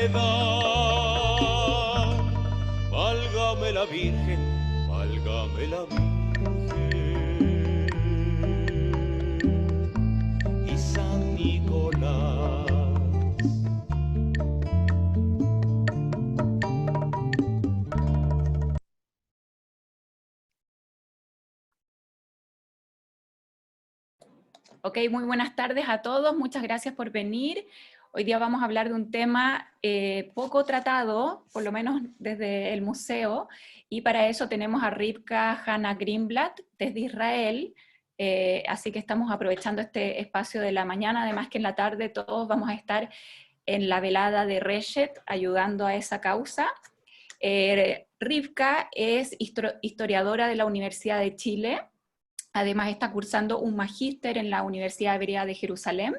piedad. Válgame la Virgen, válgame la Virgen y San Nicolás. Ok, muy buenas tardes a todos, muchas gracias por venir. Hoy día vamos a hablar de un tema poco tratado, por lo menos desde el museo, y para eso tenemos a Rivka Hanna Greenblatt desde Israel, así que estamos aprovechando este espacio de la mañana, además que en la tarde todos vamos a estar en la velada de Reshet ayudando a esa causa. Rivka es historiadora de la Universidad de Chile. Además está cursando un magíster en la Universidad Hebrea de Jerusalén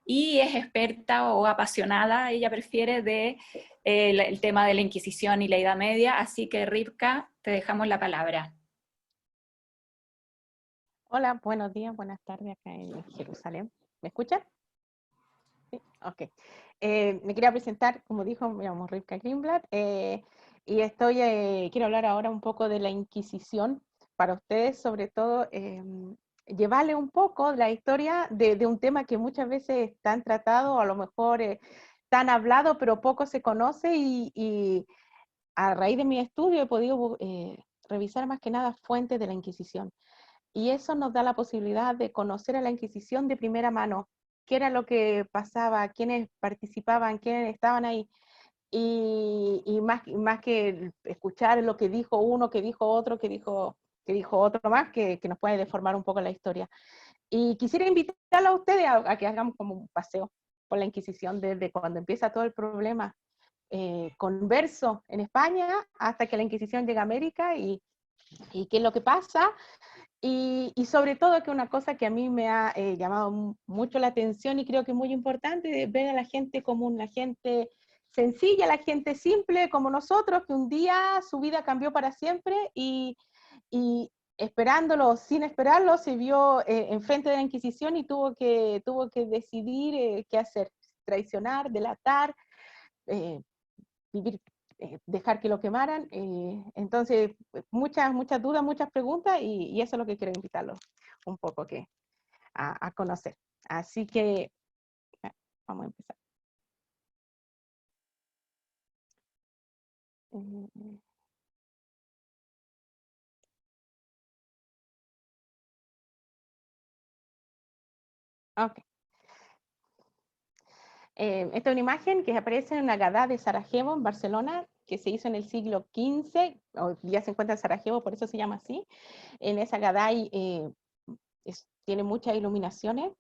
y es experta o apasionada, ella prefiere, de el tema de la Inquisición y la Edad Media, así que Rivka, te dejamos la palabra. Hola, buenos días, buenas tardes acá en Jerusalén. ¿Me escuchan? Sí, ok. Me quería presentar, como dijo, me llamo Rivka Greenblatt, y quiero hablar ahora un poco de la Inquisición, para ustedes, sobre todo, llevarle un poco la historia de un tema que muchas veces es tan tratado, a lo mejor tan hablado, pero poco se conoce, y a raíz de mi estudio he podido revisar más que nada fuentes de la Inquisición. Y eso nos da la posibilidad de conocer a la Inquisición de primera mano, qué era lo que pasaba, quiénes participaban, quiénes estaban ahí. Y más que escuchar lo que dijo uno, que dijo otro, que dijo otro más, que nos puede deformar un poco la historia. Y quisiera invitarlo a ustedes a que hagamos como un paseo por la Inquisición, desde cuando empieza todo el problema converso en España hasta que la Inquisición llega a América, y qué es lo que pasa. Y sobre todo, que una cosa que a mí me ha llamado mucho la atención y creo que es muy importante, es ver a la gente común, la gente sencilla, la gente simple como nosotros, que un día su vida cambió para siempre, y esperándolo, sin esperarlo, se vio enfrente de la Inquisición y tuvo que decidir qué hacer: traicionar, delatar, vivir, dejar que lo quemaran. Entonces, muchas dudas, muchas preguntas, y eso es lo que quiero invitarlos un poco a conocer. Así que vamos a empezar. Ok. Esta es una imagen que aparece en una Agadá de Sarajevo, en Barcelona, que se hizo en el siglo XV, hoy día se encuentra en Sarajevo, por eso se llama así. En esa Agadá tiene muchas iluminaciones,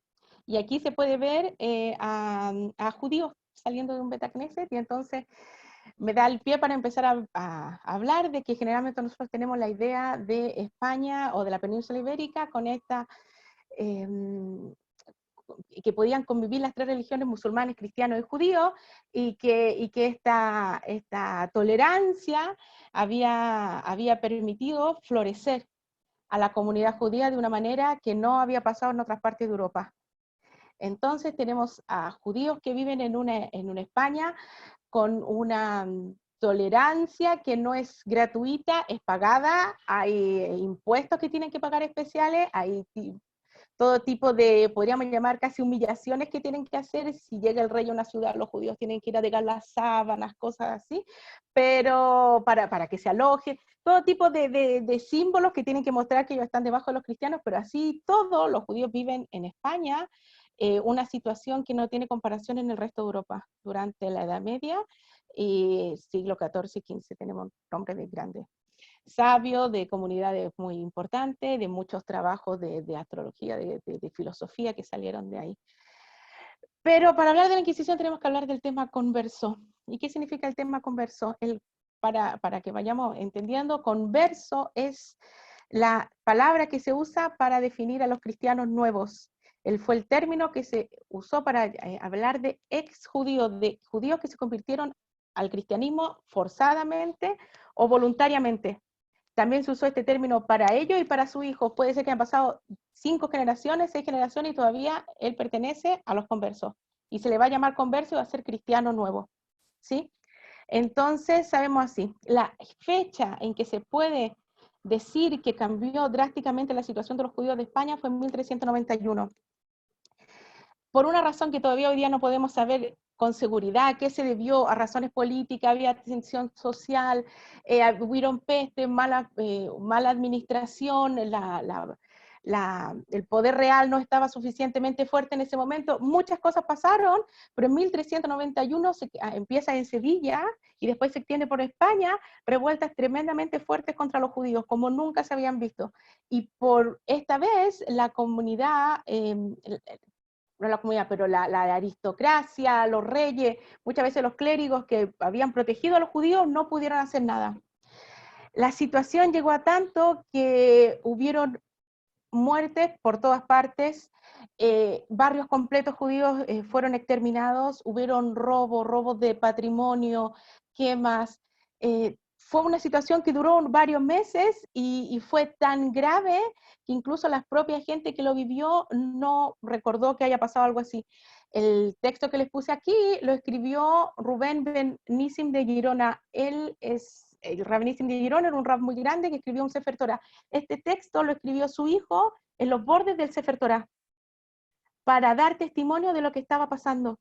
y aquí se puede ver a judíos saliendo de un Betacneset, y entonces me da el pie para empezar a hablar de que generalmente nosotros tenemos la idea de España o de la península ibérica con esta... que podían convivir las tres religiones, musulmanes, cristianos y judíos, y que esta tolerancia había permitido florecer a la comunidad judía de una manera que no había pasado en otras partes de Europa. Entonces tenemos a judíos que viven en una España con una tolerancia que no es gratuita, es pagada, hay impuestos que tienen que pagar especiales, hay todo tipo de, podríamos llamar casi humillaciones que tienen que hacer. Si llega el rey a una ciudad, los judíos tienen que ir a dejar las sábanas, cosas así, pero para que se aloje, todo tipo de símbolos que tienen que mostrar que ellos están debajo de los cristianos, pero así todos los judíos viven en España una situación que no tiene comparación en el resto de Europa. Durante la Edad Media y siglo XIV y XV tenemos nombres de grandes sabios, de comunidades muy importantes, de muchos trabajos de astrología, de filosofía que salieron de ahí. Pero para hablar de la Inquisición tenemos que hablar del tema converso. ¿Y qué significa el tema converso? Para que vayamos entendiendo, converso es la palabra que se usa para definir a los cristianos nuevos. Fue el término que se usó para hablar de ex judíos, de judíos que se convirtieron al cristianismo forzadamente o voluntariamente. También se usó este término para ellos y para sus hijos. Puede ser que han pasado 5 generaciones, 6 generaciones, y todavía él pertenece a los conversos. Y se le va a llamar converso y va a ser cristiano nuevo. ¿sí? Entonces, sabemos así, la fecha en que se puede decir que cambió drásticamente la situación de los judíos de España fue en 1391. Por una razón que todavía hoy día no podemos saber con seguridad, qué se debió a razones políticas, había tensión social, hubieron peste, mala administración, el poder real no estaba suficientemente fuerte en ese momento, muchas cosas pasaron, pero en 1391 empieza en Sevilla y después se extiende por España, revueltas tremendamente fuertes contra los judíos, como nunca se habían visto. Y por esta vez la comunidad, no la comunidad, pero la aristocracia, los reyes, muchas veces los clérigos que habían protegido a los judíos no pudieron hacer nada. La situación llegó a tanto que hubieron muertes por todas partes, barrios completos judíos fueron exterminados, hubieron robos de patrimonio, quemas, fue una situación que duró varios meses y fue tan grave que incluso la propia gente que lo vivió no recordó que haya pasado algo así. El texto que les puse aquí lo escribió Rubén Ben Nissim de Girona. Él es, el Rab Nissim de Girona era un rab muy grande que escribió un Sefer Torah. Este texto lo escribió su hijo en los bordes del Sefer Torah para dar testimonio de lo que estaba pasando.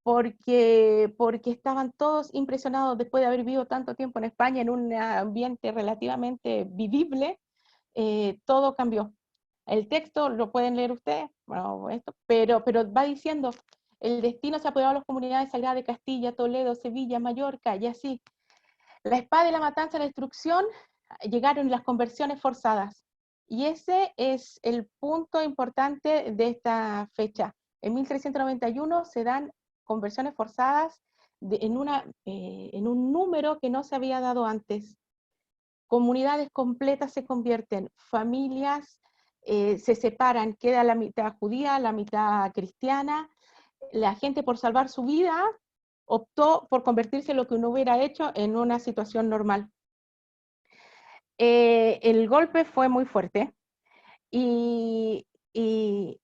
Porque estaban todos impresionados después de haber vivido tanto tiempo en España en un ambiente relativamente vivible, todo cambió. El texto lo pueden leer ustedes, bueno, pero va diciendo, el destino se apoderó a las comunidades sagradas de Castilla, Toledo, Sevilla, Mallorca, y así. La espada y la matanza, la destrucción, llegaron las conversiones forzadas. Y ese es el punto importante de esta fecha. En 1391 se dan conversiones forzadas en un número que no se había dado antes. Comunidades completas se convierten, familias se separan, queda la mitad judía, la mitad cristiana. La gente, por salvar su vida, optó por convertirse en lo que uno hubiera hecho en una situación normal. El golpe fue muy fuerte y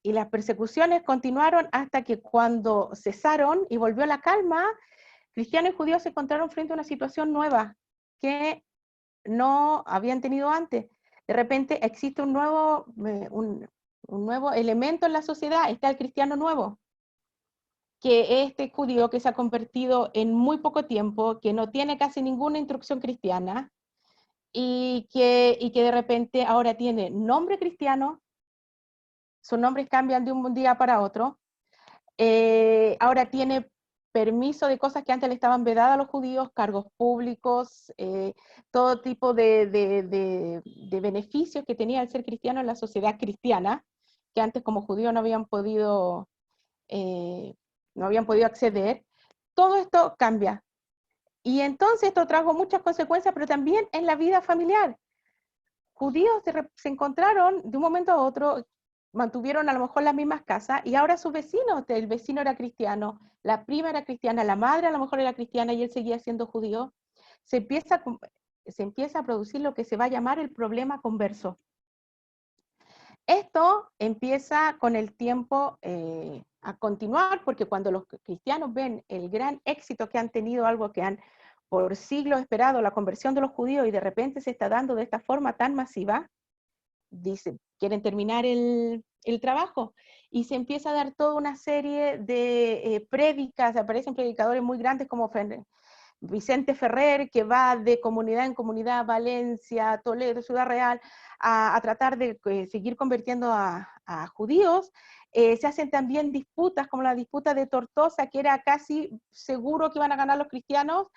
las persecuciones continuaron hasta que cuando cesaron y volvió la calma, cristianos y judíos se encontraron frente a una situación nueva que no habían tenido antes. De repente existe un nuevo elemento en la sociedad, está el cristiano nuevo, que este judío que se ha convertido en muy poco tiempo, que no tiene casi ninguna instrucción cristiana, y que de repente ahora tiene nombre cristiano, sus nombres cambian de un día para otro, ahora tiene permiso de cosas que antes le estaban vedadas a los judíos, cargos públicos, todo tipo de beneficios que tenía el ser cristiano en la sociedad cristiana, que antes como judíos no habían podido acceder. Todo esto cambia. Y entonces esto trajo muchas consecuencias, pero también en la vida familiar. Judíos se encontraron de un momento a otro, mantuvieron a lo mejor las mismas casas, y ahora sus vecinos, el vecino era cristiano, la prima era cristiana, la madre a lo mejor era cristiana y él seguía siendo judío. Se empieza a producir lo que se va a llamar el problema converso. Esto empieza con el tiempo a continuar, porque cuando los cristianos ven el gran éxito que han tenido, algo que han por siglos esperado, la conversión de los judíos, y de repente se está dando de esta forma tan masiva, dicen, quieren terminar el trabajo, y se empieza a dar toda una serie de prédicas, aparecen predicadores muy grandes como Vicente Ferrer, que va de comunidad en comunidad, Valencia, Toledo, Ciudad Real, a tratar de seguir convirtiendo a judíos. Se hacen también disputas, como la disputa de Tortosa, que era casi seguro que iban a ganar los cristianos,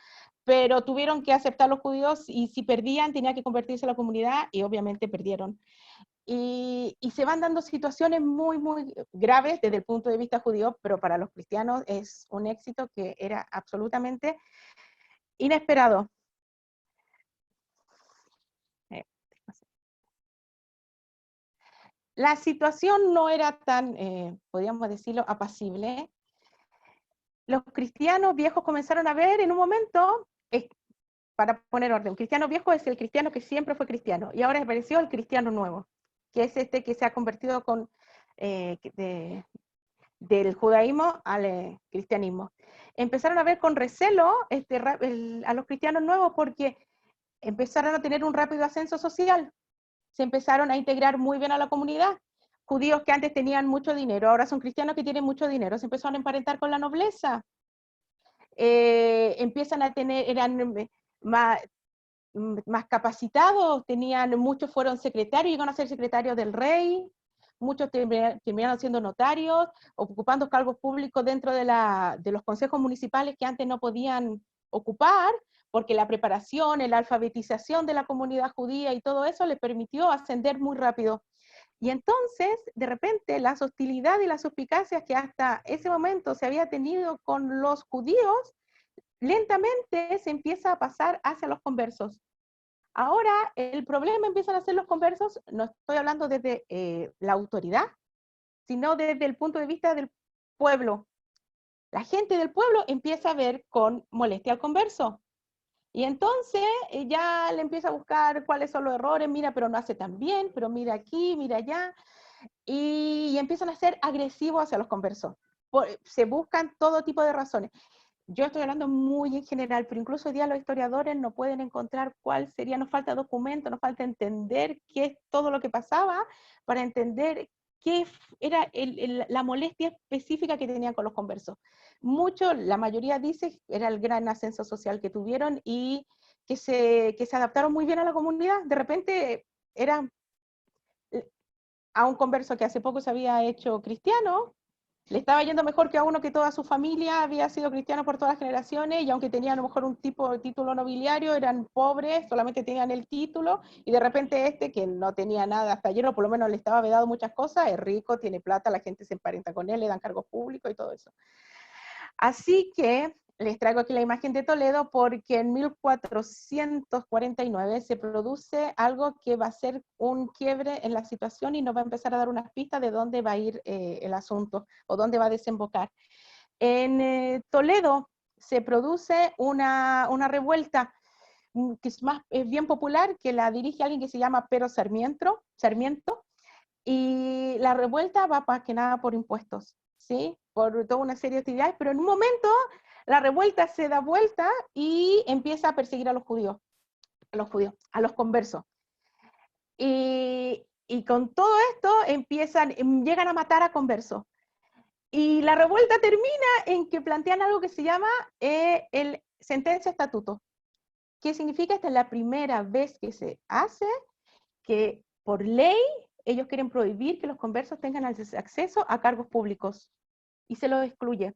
pero tuvieron que aceptar los judíos, y si perdían tenía que convertirse a la comunidad, y obviamente perdieron. Y se van dando situaciones muy, muy graves desde el punto de vista judío, pero para los cristianos es un éxito que era absolutamente inesperado. La situación no era tan, podríamos decirlo, apacible. Los cristianos viejos comenzaron a ver en un momento, para poner orden, un cristiano viejo es el cristiano que siempre fue cristiano, y ahora apareció el cristiano nuevo, que es este que se ha convertido del judaísmo al cristianismo. empezaron a ver con recelo a los cristianos nuevos porque empezaron a tener un rápido ascenso social, se empezaron a integrar muy bien a la comunidad. Judíos que antes tenían mucho dinero, ahora son cristianos que tienen mucho dinero, se empezaron a emparentar con la nobleza. Empiezan a tener, eran más capacitados, muchos fueron secretarios, llegaron a ser secretarios del rey, muchos terminaron siendo notarios, ocupando cargos públicos dentro de los consejos municipales que antes no podían ocupar, porque la preparación, la alfabetización de la comunidad judía y todo eso les permitió ascender muy rápido. Y entonces, de repente, las hostilidades y las suspicacias que hasta ese momento se había tenido con los judíos, lentamente se empieza a pasar hacia los conversos. Ahora, el problema empiezan a ser los conversos, no estoy hablando desde la autoridad, sino desde el punto de vista del pueblo. La gente del pueblo empieza a ver con molestia al converso. Y entonces ya le empieza a buscar cuáles son los errores, mira, pero no hace tan bien, pero mira aquí, mira allá, y empiezan a ser agresivos hacia los conversos. Se buscan todo tipo de razones. Yo estoy hablando muy en general, pero incluso hoy día los historiadores no pueden encontrar cuál sería, nos falta documento, nos falta entender qué es todo lo que pasaba para entender qué era la molestia específica que tenían con los conversos. La mayoría dice que era el gran ascenso social que tuvieron y que se adaptaron muy bien a la comunidad. De repente era a un converso que hace poco se había hecho cristiano, le estaba yendo mejor que a uno que toda su familia había sido cristiano por todas las generaciones, y aunque tenían a lo mejor un tipo de título nobiliario, eran pobres, solamente tenían el título, y de repente que no tenía nada hasta ayer, o por lo menos le estaba vedado muchas cosas, es rico, tiene plata, la gente se emparenta con él, le dan cargos públicos y todo eso. Así que les traigo aquí la imagen de Toledo porque en 1449 se produce algo que va a ser un quiebre en la situación y nos va a empezar a dar unas pistas de dónde va a ir el asunto o dónde va a desembocar. En Toledo se produce una revuelta que es bien popular, que la dirige alguien que se llama Pero Sarmiento, y la revuelta va más que nada por impuestos, ¿sí? Por toda una serie de actividades, pero en un momento la revuelta se da vuelta y empieza a perseguir a los judíos, a los conversos. Y con todo esto llegan a matar a conversos. Y la revuelta termina en que plantean algo que se llama el sentencia estatuto. ¿Qué significa? Esta es la primera vez que se hace que por ley ellos quieren prohibir que los conversos tengan acceso a cargos públicos y se los excluye.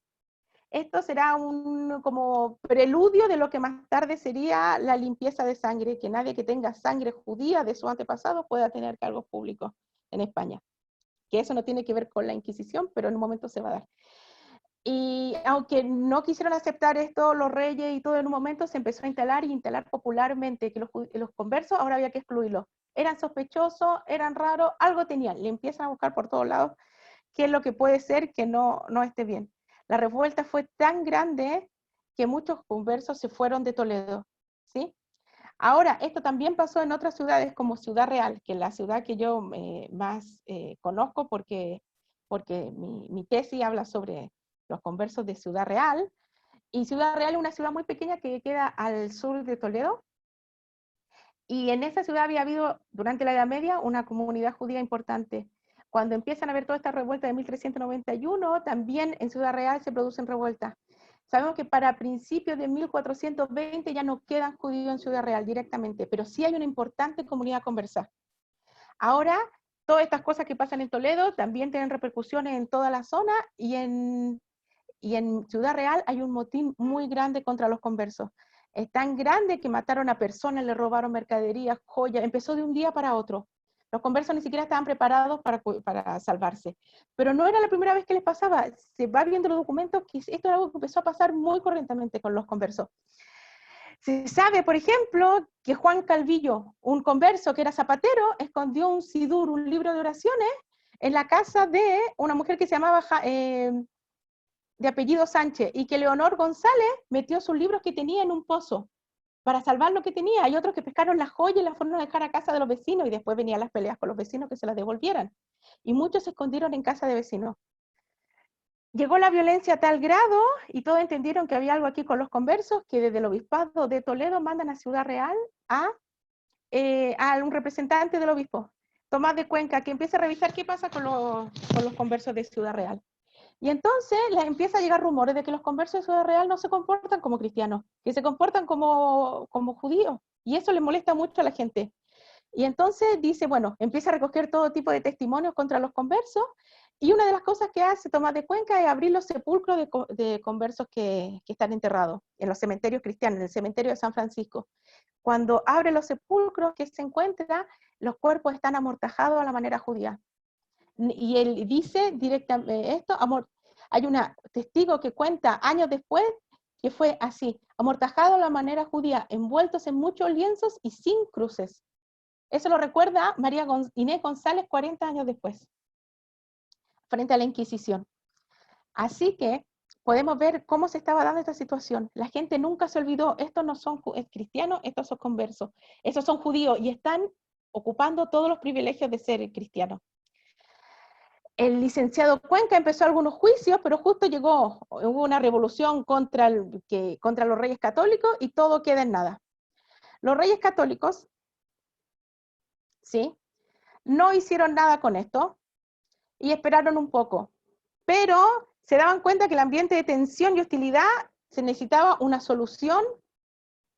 Esto será un como preludio de lo que más tarde sería la limpieza de sangre, que nadie que tenga sangre judía de sus antepasados pueda tener cargos públicos en España. Que eso no tiene que ver con la Inquisición, pero en un momento se va a dar. Y aunque no quisieron aceptar esto los reyes y todo, en un momento se empezó a instalar popularmente que los conversos ahora había que excluirlos. Eran sospechosos, eran raros, algo tenían. Le empiezan a buscar por todos lados qué es lo que puede ser que no esté bien. La revuelta fue tan grande que muchos conversos se fueron de Toledo, ¿sí? Ahora, esto también pasó en otras ciudades como Ciudad Real, que es la ciudad que yo más conozco porque mi tesis habla sobre los conversos de Ciudad Real, y Ciudad Real es una ciudad muy pequeña que queda al sur de Toledo, y en esa ciudad había habido, durante la Edad Media, una comunidad judía importante. Cuando empiezan a haber toda esta revuelta de 1391, también en Ciudad Real se producen revueltas. Sabemos que para principios de 1420 ya no quedan judíos en Ciudad Real directamente, pero sí hay una importante comunidad conversa. Ahora, todas estas cosas que pasan en Toledo también tienen repercusiones en toda la zona, y en Ciudad Real hay un motín muy grande contra los conversos. Es tan grande que mataron a personas, le robaron mercaderías, joyas, empezó de un día para otro. Los conversos ni siquiera estaban preparados para salvarse. Pero no era la primera vez que les pasaba. Se va viendo los documentos que esto es algo que empezó a pasar muy corrientemente con los conversos. Se sabe, por ejemplo, que Juan Calvillo, un converso que era zapatero, escondió un sidur, un libro de oraciones, en la casa de una mujer que se llamaba de apellido Sánchez, y que Leonor González metió sus libros que tenía en un pozo para salvar lo que tenía. Hay otros que pescaron las joyas y las fueron a dejar a casa de los vecinos, y después venían las peleas con los vecinos que se las devolvieran. Y muchos se escondieron en casa de vecinos. Llegó la violencia a tal grado, y todos entendieron que había algo aquí con los conversos, que desde el obispado de Toledo mandan a Ciudad Real a un representante del obispo, Tomás de Cuenca, que empieza a revisar qué pasa con los conversos de Ciudad Real. Y entonces les empieza a llegar rumores de que los conversos de Ciudad Real no se comportan como cristianos, que se comportan como judíos. Y eso le molesta mucho a la gente. Y entonces dice, bueno, empieza a recoger todo tipo de testimonios contra los conversos, y una de las cosas que hace Tomás de Cuenca es abrir los sepulcros de conversos que están enterrados en los cementerios cristianos, en el cementerio de San Francisco. Cuando abre los sepulcros, que se encuentra, los cuerpos están amortajados a la manera judía. Y él dice directamente esto, hay un testigo que cuenta años después que fue así, amortajado a la manera judía, envueltos en muchos lienzos y sin cruces. Eso lo recuerda María Inés González 40 años después, frente a la Inquisición. Así que podemos ver cómo se estaba dando esta situación. La gente nunca se olvidó, estos no son cristianos, estos son conversos, estos son judíos, y están ocupando todos los privilegios de ser cristianos. El licenciado Cuenca empezó algunos juicios, pero justo hubo una revolución contra los reyes católicos, y todo queda en nada. Los reyes católicos, ¿sí?, no hicieron nada con esto, y esperaron un poco, pero se daban cuenta que el ambiente de tensión y hostilidad se necesitaba una solución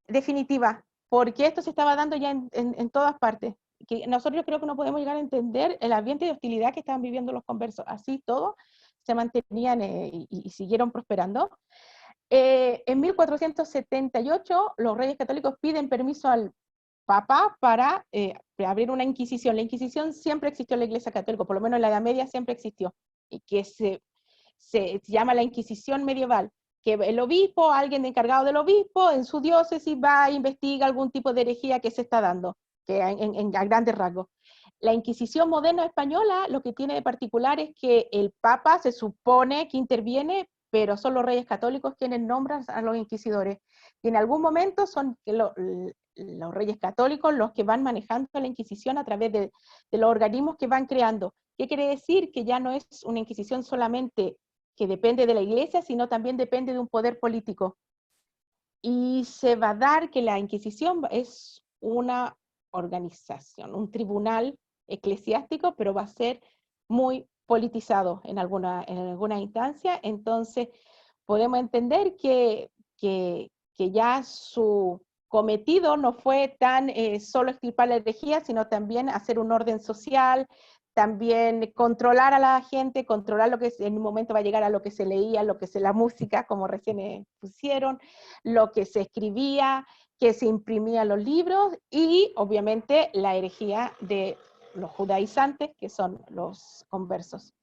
definitiva, porque esto se estaba dando ya en todas partes. Que nosotros creo que no podemos llegar a entender el ambiente de hostilidad que estaban viviendo los conversos. Así todo se mantenían y siguieron prosperando. En 1478 los reyes católicos piden permiso al Papa para abrir una Inquisición. La Inquisición siempre existió en la Iglesia Católica, por lo menos en la Edad Media siempre existió, y que se llama la Inquisición medieval, que el obispo, alguien encargado del obispo, en su diócesis va a investigar algún tipo de herejía que se está dando, que a grandes rasgos. La Inquisición moderna española lo que tiene de particular es que el Papa se supone que interviene, pero son los reyes católicos quienes nombran a los inquisidores. Y en algún momento son los reyes católicos los que van manejando la Inquisición a través de los organismos que van creando. ¿Qué quiere decir? Que ya no es una Inquisición solamente que depende de la Iglesia, sino también depende de un poder político. Y se va a dar que la Inquisición es una organización, un tribunal eclesiástico, pero va a ser muy politizado en alguna instancia. Entonces podemos entender que ya su cometido no fue tan solo extirpar la herejía, sino también hacer un orden social, también controlar a la gente, controlar lo que en un momento va a llegar a lo que se leía, la música, como recién pusieron, lo que se escribía, que se imprimía los libros, y obviamente la herejía de los judaizantes, que son los conversos.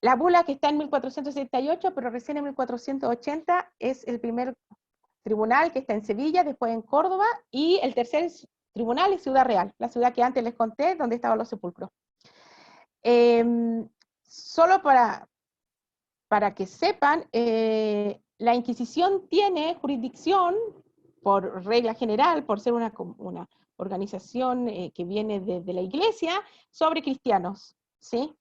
La bula que está en 1478, pero recién en 1480, es el primer tribunal que está en Sevilla, después en Córdoba, y el tercer tribunal es Ciudad Real, la ciudad que antes les conté, donde estaban los sepulcros. Solo para que sepan, la Inquisición tiene jurisdicción, por regla general, por ser una organización que viene de la Iglesia, sobre cristianos, ¿sí?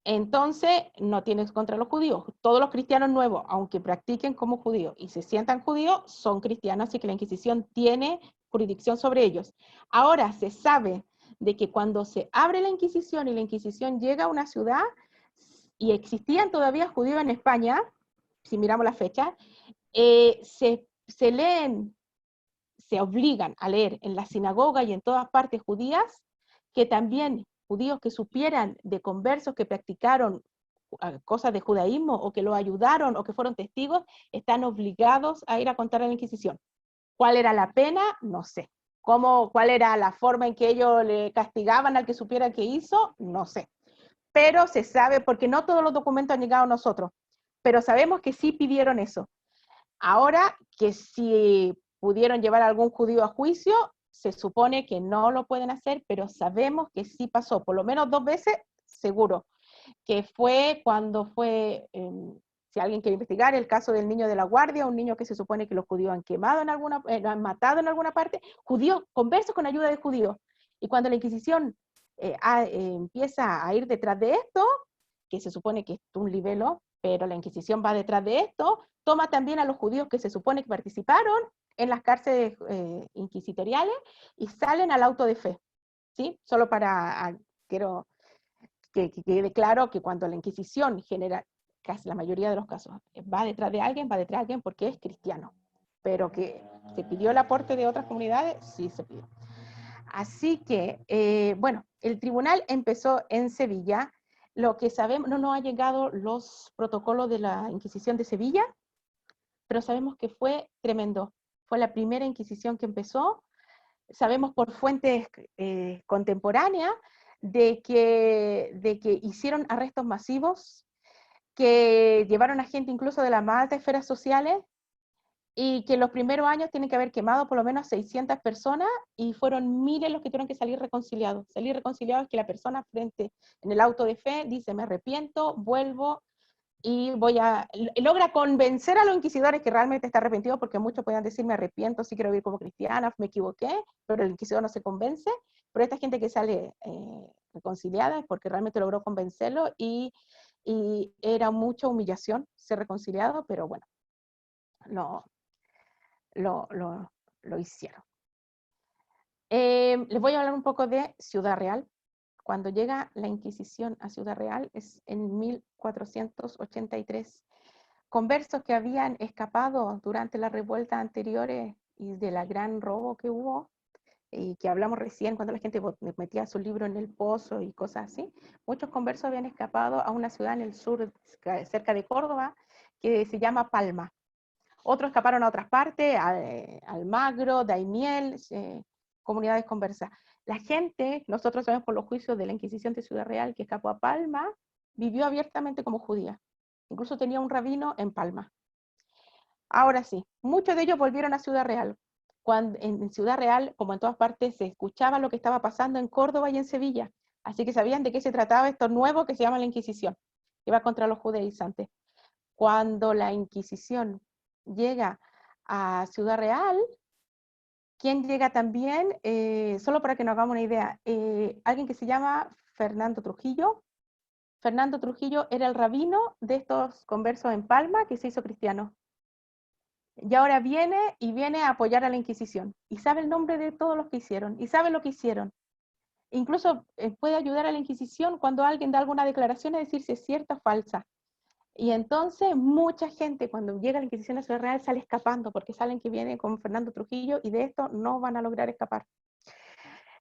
Entonces, no tienes contra los judíos. Todos los cristianos nuevos, aunque practiquen como judíos y se sientan judíos, son cristianos, así que la Inquisición tiene jurisdicción sobre ellos. Ahora, se sabe de que cuando se abre la Inquisición y la Inquisición llega a una ciudad, y existían todavía judíos en España, si miramos la fecha, se leen, se obligan a leer en la sinagoga y en todas partes judías, que también judíos que supieran de conversos que practicaron cosas de judaísmo, o que lo ayudaron, o que fueron testigos, están obligados a ir a contar a la Inquisición. ¿Cuál era la pena? No sé. ¿Cuál era la forma en que ellos le castigaban al que supiera que hizo? No sé. Pero se sabe, porque no todos los documentos han llegado a nosotros, pero sabemos que sí pidieron eso. Ahora, que si pudieron llevar a algún judío a juicio, se supone que no lo pueden hacer, pero sabemos que sí pasó, por lo menos 2 veces, seguro, que fue cuando fue, si alguien quiere investigar, el caso del niño de la Guardia, un niño que se supone que los judíos han quemado han matado en alguna parte, judíos, conversos con ayuda de judíos, y cuando la Inquisición empieza a ir detrás de esto, que se supone que es un libelo, pero la Inquisición va detrás de esto, toma también a los judíos que se supone que participaron en las cárceles inquisitoriales y salen al auto de fe, ¿sí? Solo quiero que quede claro que cuando la Inquisición genera, casi la mayoría de los casos, va detrás de alguien porque es cristiano, pero que se pidió el aporte de otras comunidades, sí se pidió. Así que, bueno, el tribunal empezó en Sevilla. Lo que sabemos, no nos han llegado los protocolos de la Inquisición de Sevilla, pero sabemos que fue tremendo. Fue la primera Inquisición que empezó. Sabemos por fuentes contemporáneas de que hicieron arrestos masivos, que llevaron a gente incluso de las más altas esferas sociales, y que en los primeros años tienen que haber quemado por lo menos 600 personas, y fueron miles los que tuvieron que salir reconciliados. Salir reconciliados es que la persona frente en el auto de fe dice, me arrepiento, vuelvo, y logra convencer a los inquisidores que realmente está arrepentido, porque muchos pueden decir, me arrepiento, sí quiero vivir como cristiana, me equivoqué, pero el inquisidor no se convence. Pero esta gente que sale reconciliada es porque realmente logró convencerlo, y era mucha humillación ser reconciliado, pero bueno, lo hicieron. Les voy a hablar un poco de Ciudad Real. Cuando llega la Inquisición a Ciudad Real es en 1483. Conversos que habían escapado durante las revueltas anteriores y de la gran robo que hubo, y que hablamos recién cuando la gente metía su libro en el pozo y cosas así, muchos conversos habían escapado a una ciudad en el sur, cerca de Córdoba, que se llama Palma. Otros escaparon a otras partes, Almagro, Daimiel, comunidades conversas. La gente, nosotros sabemos por los juicios de la Inquisición de Ciudad Real, que escapó a Palma, vivió abiertamente como judía. Incluso tenía un rabino en Palma. Ahora sí, muchos de ellos volvieron a Ciudad Real. En Ciudad Real, como en todas partes, se escuchaba lo que estaba pasando en Córdoba y en Sevilla. Así que sabían de qué se trataba esto nuevo que se llama la Inquisición, que va contra los judaizantes. Cuando la Inquisición llega a Ciudad Real, ¿quién llega también? Solo para que nos hagamos una idea, alguien que se llama Fernando Trujillo. Fernando Trujillo era el rabino de estos conversos en Palma que se hizo cristiano. Y ahora viene a apoyar a la Inquisición. Y sabe el nombre de todos los que hicieron. Y sabe lo que hicieron. Incluso puede ayudar a la Inquisición cuando alguien da alguna declaración a decir si es cierta o falsa. Y entonces mucha gente cuando llega a la Inquisición a Ciudad Real sale escapando, porque saben que viene con Fernando Trujillo y de esto no van a lograr escapar.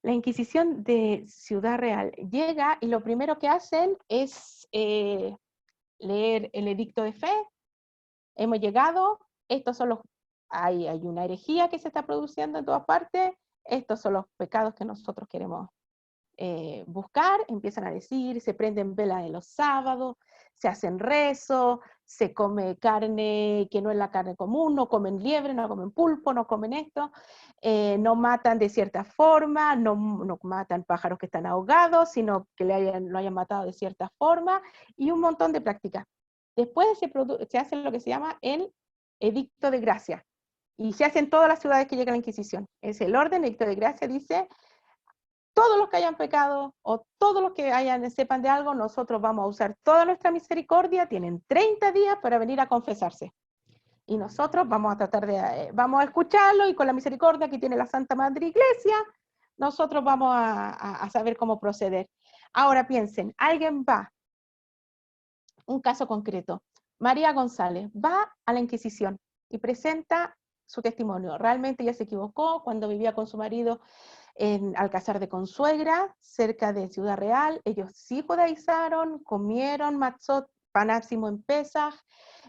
La Inquisición de Ciudad Real llega y lo primero que hacen es leer el edicto de fe. Hemos llegado, hay una herejía que se está produciendo en todas partes, estos son los pecados que nosotros queremos buscar. Empiezan a decir, se prenden velas en los sábados, se hacen rezos, se come carne que no es la carne común, no comen liebre, no comen pulpo, no comen esto, no matan de cierta forma, no matan pájaros que están ahogados, sino que lo hayan matado de cierta forma, y un montón de prácticas. Después se hace lo que se llama el edicto de gracia, y se hace en todas las ciudades que llega la Inquisición. Es el orden, el edicto de gracia dice, todos los que hayan pecado, o todos los que sepan de algo, nosotros vamos a usar toda nuestra misericordia, tienen 30 días para venir a confesarse. Y nosotros vamos a tratar vamos a escucharlo, y con la misericordia que tiene la Santa Madre Iglesia, nosotros vamos a saber cómo proceder. Ahora piensen, alguien va, un caso concreto, María González va a la Inquisición y presenta su testimonio. Realmente ella se equivocó cuando vivía con su marido en Alcázar de Consuegra, cerca de Ciudad Real. Ellos sí judaizaron, comieron matzot, panáximo en Pesaj,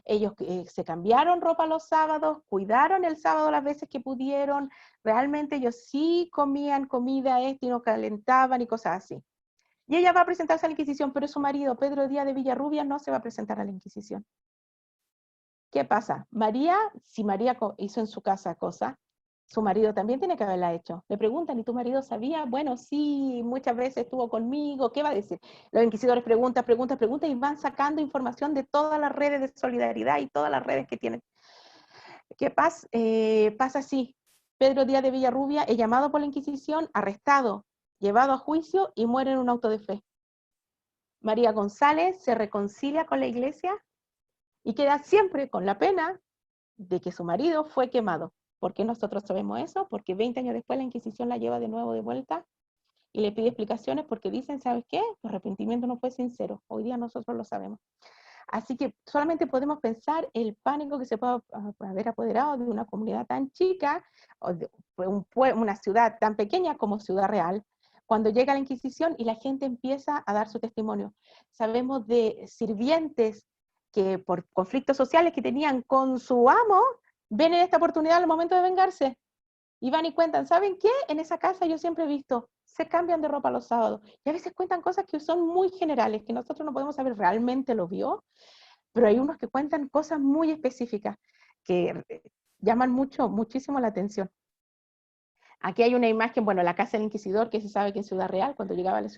ellos se cambiaron ropa los sábados, cuidaron el sábado las veces que pudieron, realmente ellos sí comían comida y no calentaban y cosas así. Y ella va a presentarse a la Inquisición, pero su marido, Pedro Díaz de Villarrubia, no se va a presentar a la Inquisición. ¿Qué pasa? Si María hizo en su casa cosas, su marido también tiene que haberla hecho. Le preguntan, ¿y tu marido sabía? Bueno, sí, muchas veces estuvo conmigo. ¿Qué va a decir? Los inquisidores preguntan, y van sacando información de todas las redes de solidaridad y todas las redes que tienen. ¿Qué pasa? Pasa así. Pedro Díaz de Villarrubia es llamado por la Inquisición, arrestado, llevado a juicio y muere en un auto de fe. María González se reconcilia con la iglesia y queda siempre con la pena de que su marido fue quemado. ¿Por qué nosotros sabemos eso? Porque 20 años después la Inquisición la lleva de nuevo de vuelta y le pide explicaciones porque dicen, ¿sabes qué? Tu arrepentimiento no fue sincero. Hoy día nosotros lo sabemos. Así que solamente podemos pensar el pánico que se puede haber apoderado de una comunidad tan chica, o de una ciudad tan pequeña como Ciudad Real, cuando llega la Inquisición y la gente empieza a dar su testimonio. Sabemos de sirvientes que por conflictos sociales que tenían con su amo, ven en esta oportunidad al momento de vengarse. Y van y cuentan, ¿saben qué? En esa casa yo siempre he visto, se cambian de ropa los sábados. Y a veces cuentan cosas que son muy generales, que nosotros no podemos saber realmente lo vio, pero hay unos que cuentan cosas muy específicas que llaman muchísimo la atención. Aquí hay una imagen, bueno, la casa del inquisidor, que se sabe que en Ciudad Real, cuando llegaba la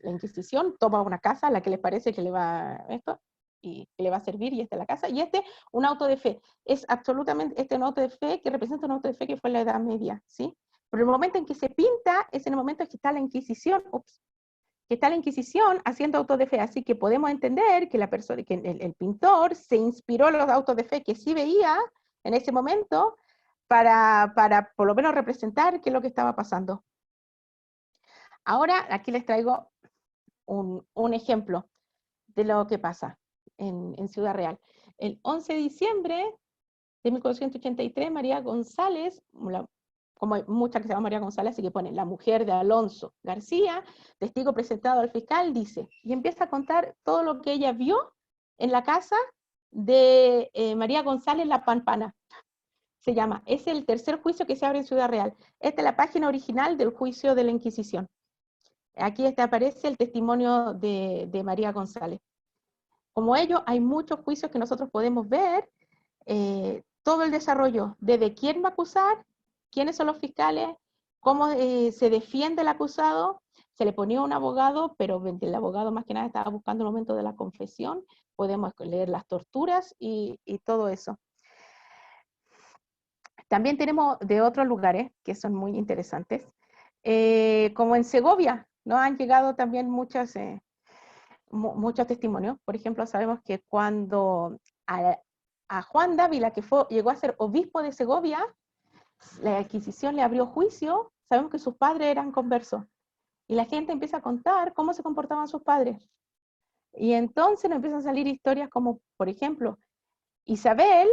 Inquisición, toma una casa a la que les parece que le va esto, y que le va a servir, y esta es la casa, y un auto de fe. Es absolutamente, un auto de fe que representa un auto de fe que fue en la Edad Media, ¿sí? Pero el momento en que se pinta es en el momento en que está la Inquisición, que está la Inquisición haciendo autos de fe, así que podemos entender que el pintor se inspiró en los autos de fe que sí veía en ese momento, para por lo menos representar qué es lo que estaba pasando. Ahora aquí les traigo un ejemplo de lo que pasa en Ciudad Real. El 11 de diciembre de 1483, María González, como hay muchas que se llaman María González, así que pone la mujer de Alonso García, testigo presentado al fiscal, dice, y empieza a contar todo lo que ella vio en la casa de María González La Pampana. Se llama, es el tercer juicio que se abre en Ciudad Real. Esta es la página original del juicio de la Inquisición. Aquí aparece el testimonio de María González. Como ello, hay muchos juicios que nosotros podemos ver, todo el desarrollo, desde quién va a acusar, quiénes son los fiscales, cómo se defiende el acusado, se le ponía un abogado, pero el abogado más que nada estaba buscando el momento de la confesión, podemos leer las torturas y todo eso. También tenemos de otros lugares que son muy interesantes, como en Segovia, ¿no? Han llegado también muchos testimonios. Por ejemplo, sabemos que cuando a Juan Dávila, que llegó a ser obispo de Segovia, la Inquisición le abrió juicio, sabemos que sus padres eran conversos, y la gente empieza a contar cómo se comportaban sus padres. Y entonces nos empiezan a salir historias como, por ejemplo, Isabel,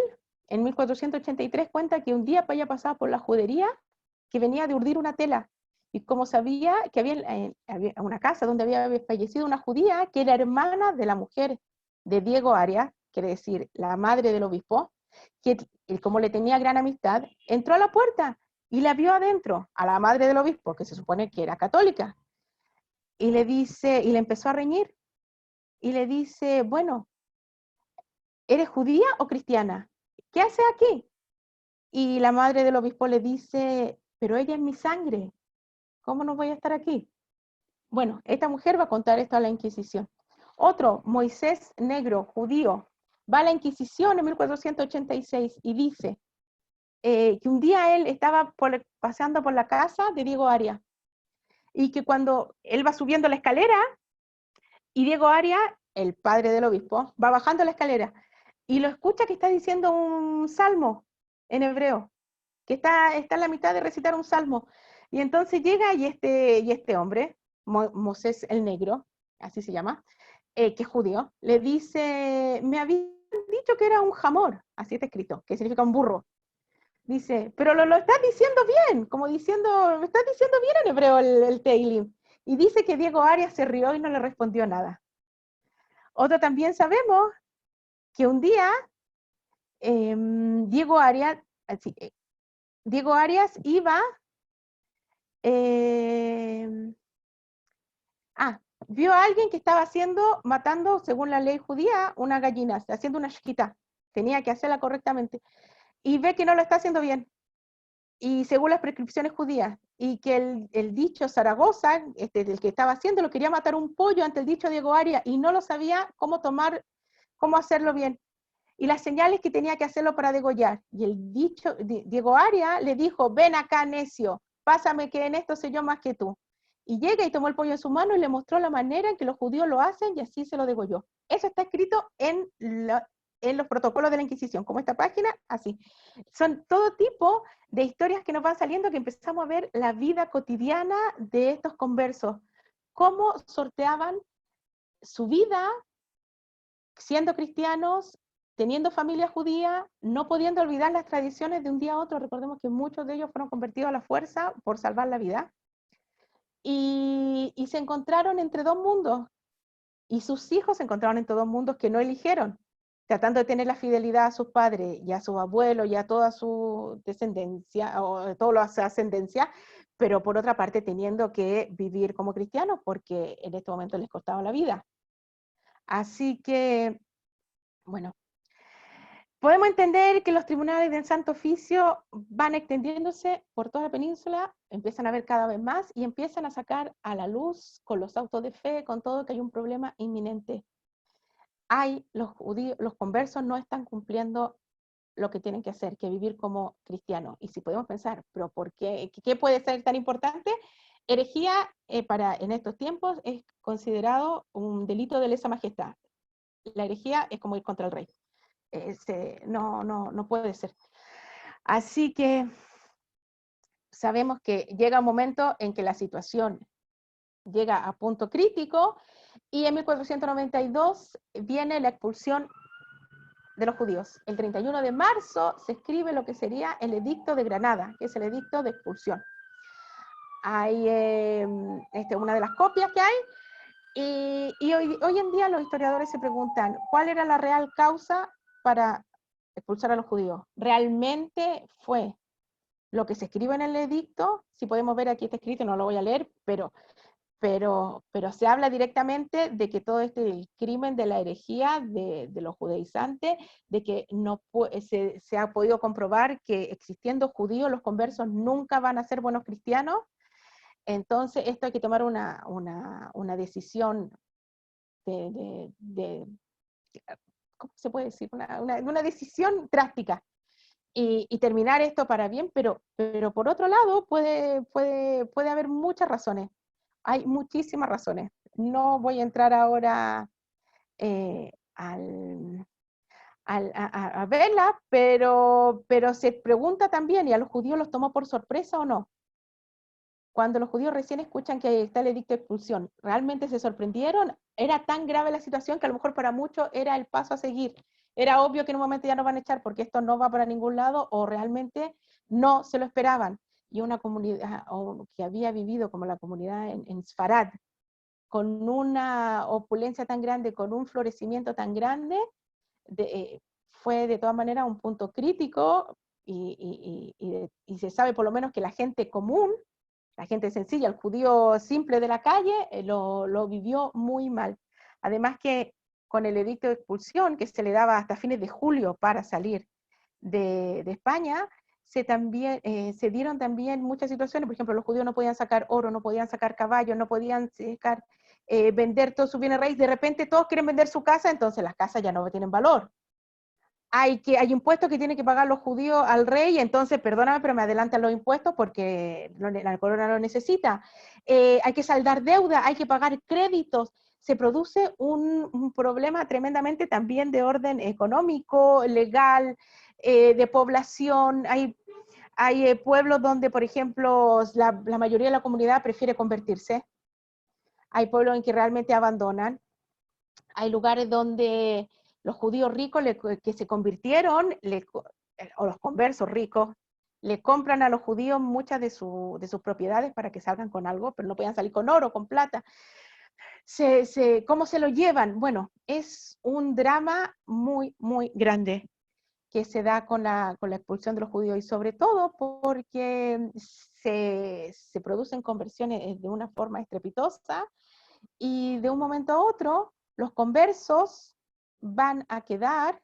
en 1483 cuenta que un día había pasado por la judería, que venía de urdir una tela, y como sabía que había una casa donde había fallecido una judía, que era hermana de la mujer de Diego Arias, quiere decir, la madre del obispo, que como le tenía gran amistad, entró a la puerta y la vio adentro, a la madre del obispo, que se supone que era católica, y le empezó a reñir, y le dice, bueno, ¿eres judía o cristiana? ¿Qué haces aquí? Y la madre del obispo le dice, pero ella es mi sangre, ¿cómo no voy a estar aquí? Bueno, esta mujer va a contar esto a la Inquisición. Otro, Moisés Negro, judío, va a la Inquisición en 1486 y dice que un día él estaba paseando por la casa de Diego Arias, y que cuando él va subiendo la escalera, y Diego Arias, el padre del obispo, va bajando la escalera, y lo escucha que está diciendo un salmo en hebreo, que está en la mitad de recitar un salmo, y entonces llega y este hombre, Moisés el Negro, así se llama, que es judío, le dice, me habían dicho que era un jamor, así está escrito, que significa un burro. Dice, pero lo estás diciendo bien, como diciendo, me estás diciendo bien en hebreo el Teilim. Y dice que Diego Arias se rió y no le respondió nada. Otro también sabemos que un día Diego Arias iba, vio a alguien que estaba matando, según la ley judía, una gallina, haciendo una shkita. Tenía que hacerla correctamente. Y ve que no lo está haciendo bien. Y según las prescripciones judías, y que el dicho Zaragoza, el que estaba haciendo, lo quería matar un pollo ante el dicho Diego Arias, y no lo sabía cómo hacerlo bien. Y las señales que tenía que hacerlo para degollar. Y el dicho, Diego Arias le dijo, ven acá, necio, pásame que en esto sé yo más que tú. y llega y tomó el pollo en su mano y le mostró la manera en que los judíos lo hacen y así se lo degolló. Eso está escrito en los protocolos de la Inquisición, como esta página, así. Son todo tipo de historias que nos van saliendo, que empezamos a ver la vida cotidiana de estos conversos, cómo sorteaban su vida siendo cristianos, teniendo familia judía, no pudiendo olvidar las tradiciones de un día a otro. Recordemos que muchos de ellos fueron convertidos a la fuerza por salvar la vida. Y se encontraron entre dos mundos, y sus hijos se encontraron entre dos mundos que no eligieron, tratando de tener la fidelidad a sus padres y a sus abuelos y a toda su descendencia, o toda su ascendencia, pero por otra parte teniendo que vivir como cristianos, porque en este momento les costaba la vida. Así que, bueno, podemos entender que los tribunales del Santo Oficio van extendiéndose por toda la península, empiezan a ver cada vez más y empiezan a sacar a la luz con los autos de fe, con todo, que hay un problema inminente. Los conversos no están cumpliendo lo que tienen que hacer, que vivir como cristianos. Y si podemos pensar, pero ¿por qué? ¿Qué puede ser tan importante? Herejía en estos tiempos es considerado un delito de lesa majestad. La herejía es como ir contra el rey. No puede ser. Así que sabemos que llega un momento en que la situación llega a punto crítico y en 1492 viene la expulsión de los judíos. El 31 de marzo se escribe lo que sería el Edicto de Granada, que es el edicto de expulsión. Hay una de las copias que hay, y hoy en día los historiadores se preguntan, ¿cuál era la real causa para expulsar a los judíos? ¿Realmente fue lo que se escribe en el edicto? Si podemos ver aquí está escrito, no lo voy a leer, pero se habla directamente de que todo el crimen de la herejía de los judaizantes, de que se ha podido comprobar que existiendo judíos, los conversos nunca van a ser buenos cristianos. Entonces esto hay que tomar una decisión ¿cómo se puede decir? Una decisión drástica. Y terminar esto para bien, pero por otro lado puede haber muchas razones. Hay muchísimas razones. No voy a entrar ahora a verla, pero se pregunta también, ¿y a los judíos los tomó por sorpresa o no? Cuando los judíos recién escuchan que está el edicto de expulsión, ¿realmente se sorprendieron? ¿Era tan grave la situación que a lo mejor para muchos era el paso a seguir? ¿Era obvio que en un momento ya no van a echar porque esto no va para ningún lado, o realmente no se lo esperaban? Y una comunidad que había vivido como la comunidad en Sfarad, con una opulencia tan grande, con un florecimiento tan grande, fue de todas maneras un punto crítico, y se sabe por lo menos que la gente común, la gente sencilla, el judío simple de la calle, lo vivió muy mal. Además que con el edicto de expulsión, que se le daba hasta fines de julio para salir de España, se dieron también muchas situaciones. Por ejemplo, los judíos no podían sacar oro, no podían sacar caballos, no podían vender todos sus bienes raíces. De repente todos quieren vender su casa, entonces las casas ya no tienen valor. Hay impuestos que tienen que pagar los judíos al rey, entonces, perdóname, pero me adelantan los impuestos porque la corona lo necesita. Hay que saldar deuda, hay que pagar créditos. Se produce un problema tremendamente también de orden económico, legal, de población. Hay pueblos donde, por ejemplo, la mayoría de la comunidad prefiere convertirse. Hay pueblos en que realmente abandonan. Hay lugares donde los judíos ricos que se convirtieron, o los conversos ricos, le compran a los judíos muchas de sus propiedades para que salgan con algo, pero no podían salir con oro, con plata. ¿Cómo se lo llevan? Bueno, es un drama muy, muy grande que se da con la expulsión de los judíos, y sobre todo porque se producen conversiones de una forma estrepitosa, y de un momento a otro los conversos van a quedar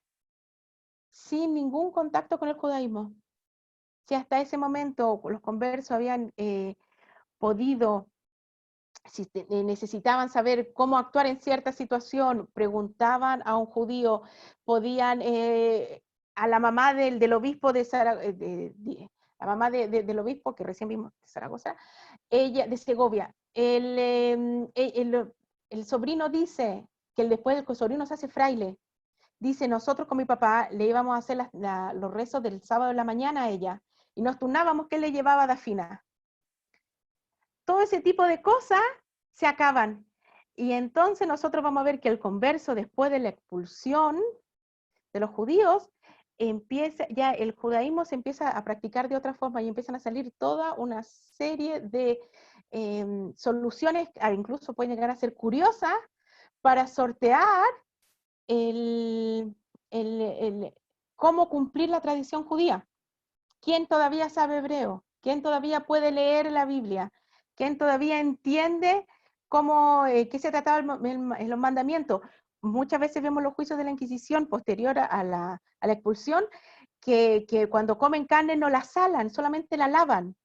sin ningún contacto con el judaísmo. Si hasta ese momento los conversos habían podido, si necesitaban saber cómo actuar en cierta situación, preguntaban a un judío, podían a la mamá del obispo de Zaragoza, la mamá del obispo que recién vimos de Zaragoza, ella de Segovia, el sobrino dice que después el sobrino se hace fraile. Dice, nosotros con mi papá le íbamos a hacer los rezos del sábado en la mañana a ella, y nos turnábamos que él le llevaba a Dafina. Todo ese tipo de cosas se acaban. Y entonces nosotros vamos a ver que el converso, después de la expulsión de los judíos, ya el judaísmo se empieza a practicar de otra forma y empiezan a salir toda una serie de soluciones, incluso pueden llegar a ser curiosas, para sortear cómo cumplir la tradición judía. ¿Quién todavía sabe hebreo? ¿Quién todavía puede leer la Biblia? ¿Quién todavía entiende qué se trataba en los mandamientos? Muchas veces vemos los juicios de la Inquisición posterior a la expulsión, que cuando comen carne no la salan, solamente la lavan.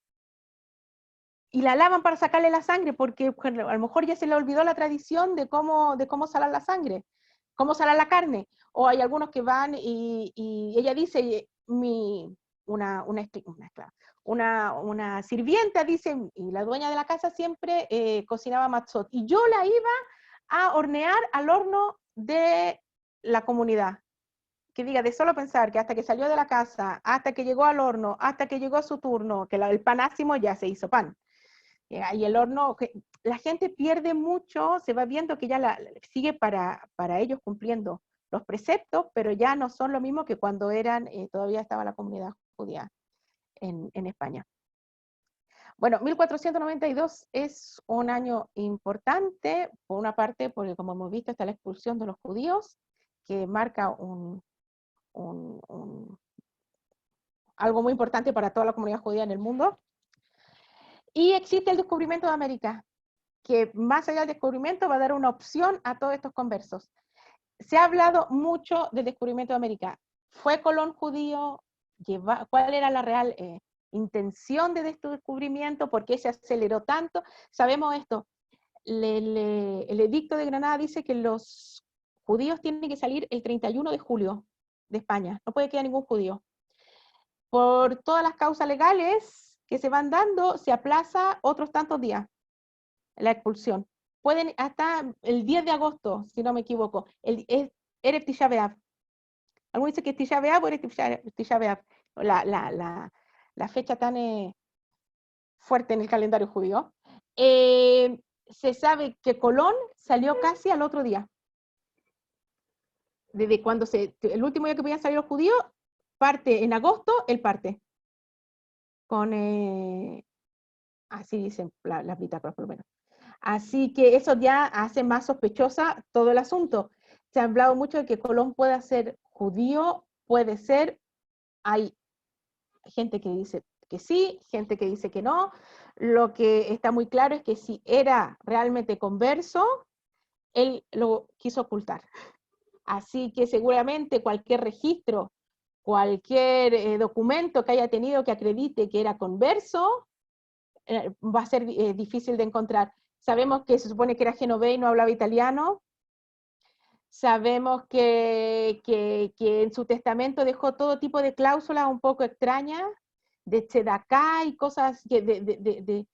Y la lavan para sacarle la sangre, porque a lo mejor ya se le olvidó la tradición de cómo salar la sangre, cómo salar la carne. O hay algunos que van y ella dice, una sirvienta dice, y la dueña de la casa siempre cocinaba matzot, y yo la iba a hornear al horno de la comunidad. Que diga, de solo pensar que hasta que salió de la casa, hasta que llegó al horno, hasta que llegó a su turno, que el panásimo ya se hizo pan. Y el horno, la gente pierde mucho, se va viendo que ya sigue para ellos cumpliendo los preceptos, pero ya no son lo mismo que cuando todavía estaba la comunidad judía en España. Bueno, 1492 es un año importante, por una parte, porque como hemos visto está la expulsión de los judíos, que marca algo muy importante para toda la comunidad judía en el mundo. Y existe el descubrimiento de América, que más allá del descubrimiento va a dar una opción a todos estos conversos. Se ha hablado mucho del descubrimiento de América. ¿Fue Colón judío? ¿Cuál era la real intención de este descubrimiento? ¿Por qué se aceleró tanto? Sabemos esto. El edicto de Granada dice que los judíos tienen que salir el 31 de julio de España. No puede quedar ningún judío. Por todas las causas legales que se van dando, se aplaza otros tantos días la expulsión. Pueden hasta el 10 de agosto, si no me equivoco. Erev Tisha B'Av. Algunos dicen que es Tisha B'Av o Erev Tisha B'Av. La fecha tan fuerte en el calendario judío. Se sabe que Colón salió casi al otro día. Desde cuando el último día que podían salir los judíos, parte en agosto, él parte. Así dicen las bitácoras por lo menos. Así que eso ya hace más sospechosa todo el asunto. Se ha hablado mucho de que Colón puede ser judío, puede ser, hay gente que dice que sí, gente que dice que no. Lo que está muy claro es que si era realmente converso, él lo quiso ocultar. Así que seguramente cualquier registro, cualquier documento que haya tenido que acredite que era converso, va a ser difícil de encontrar. Sabemos que se supone que era genovés y no hablaba italiano. Sabemos que en su testamento dejó todo tipo de cláusulas un poco extrañas, de tzedaká y cosas de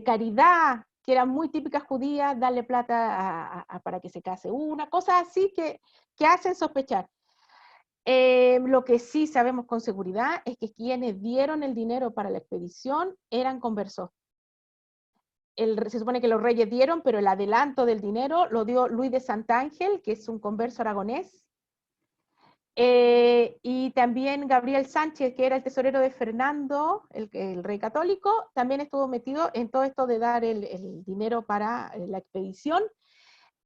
caridad, que eran muy típicas judías, darle plata para que se case una, cosas así que hacen sospechar. Lo que sí sabemos con seguridad es que quienes dieron el dinero para la expedición eran conversos. Se supone que los reyes dieron, pero el adelanto del dinero lo dio Luis de Santángel, que es un converso aragonés, y también Gabriel Sánchez, que era el tesorero de Fernando, el rey católico, también estuvo metido en todo esto de dar el dinero para la expedición.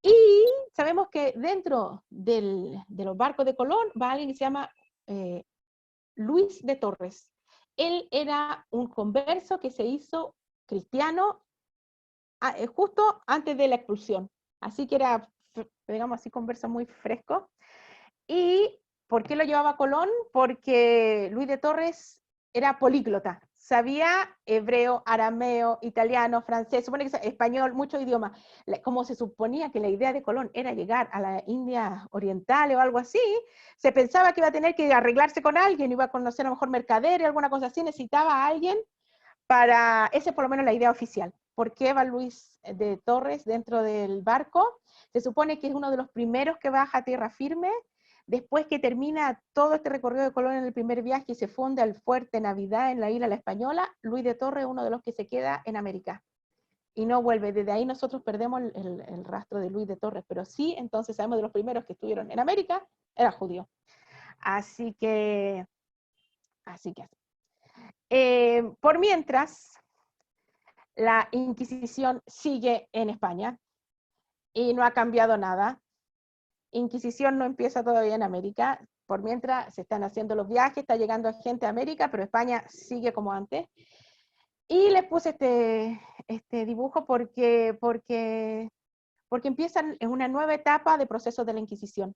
Y sabemos que dentro de los barcos de Colón va alguien que se llama Luis de Torres. Él era un converso que se hizo cristiano justo antes de la expulsión. Así que era, digamos así, converso muy fresco. ¿Y por qué lo llevaba Colón? Porque Luis de Torres era políglota. Sabía hebreo, arameo, italiano, francés, supone que español, muchos idiomas. Como se suponía que la idea de Colón era llegar a la India Oriental o algo así, se pensaba que iba a tener que arreglarse con alguien, iba a conocer a lo mejor mercaderes, alguna cosa así, necesitaba a alguien esa es por lo menos la idea oficial. por qué va Luis de Torres dentro del barco. Se supone que es uno de los primeros que baja a tierra firme, después que termina todo este recorrido de Colón en el primer viaje y se funda el fuerte Navidad en la isla La Española. Luis de Torres es uno de los que se queda en América y no vuelve. Desde ahí nosotros perdemos el rastro de Luis de Torres, pero sí, entonces sabemos de los primeros que estuvieron en América, era judío. Así que por mientras, la Inquisición sigue en España y no ha cambiado nada. Inquisición no empieza todavía en América. Por mientras se están haciendo los viajes, está llegando gente a América, pero España sigue como antes. Y les puse este dibujo porque empiezan en una nueva etapa de procesos de la Inquisición.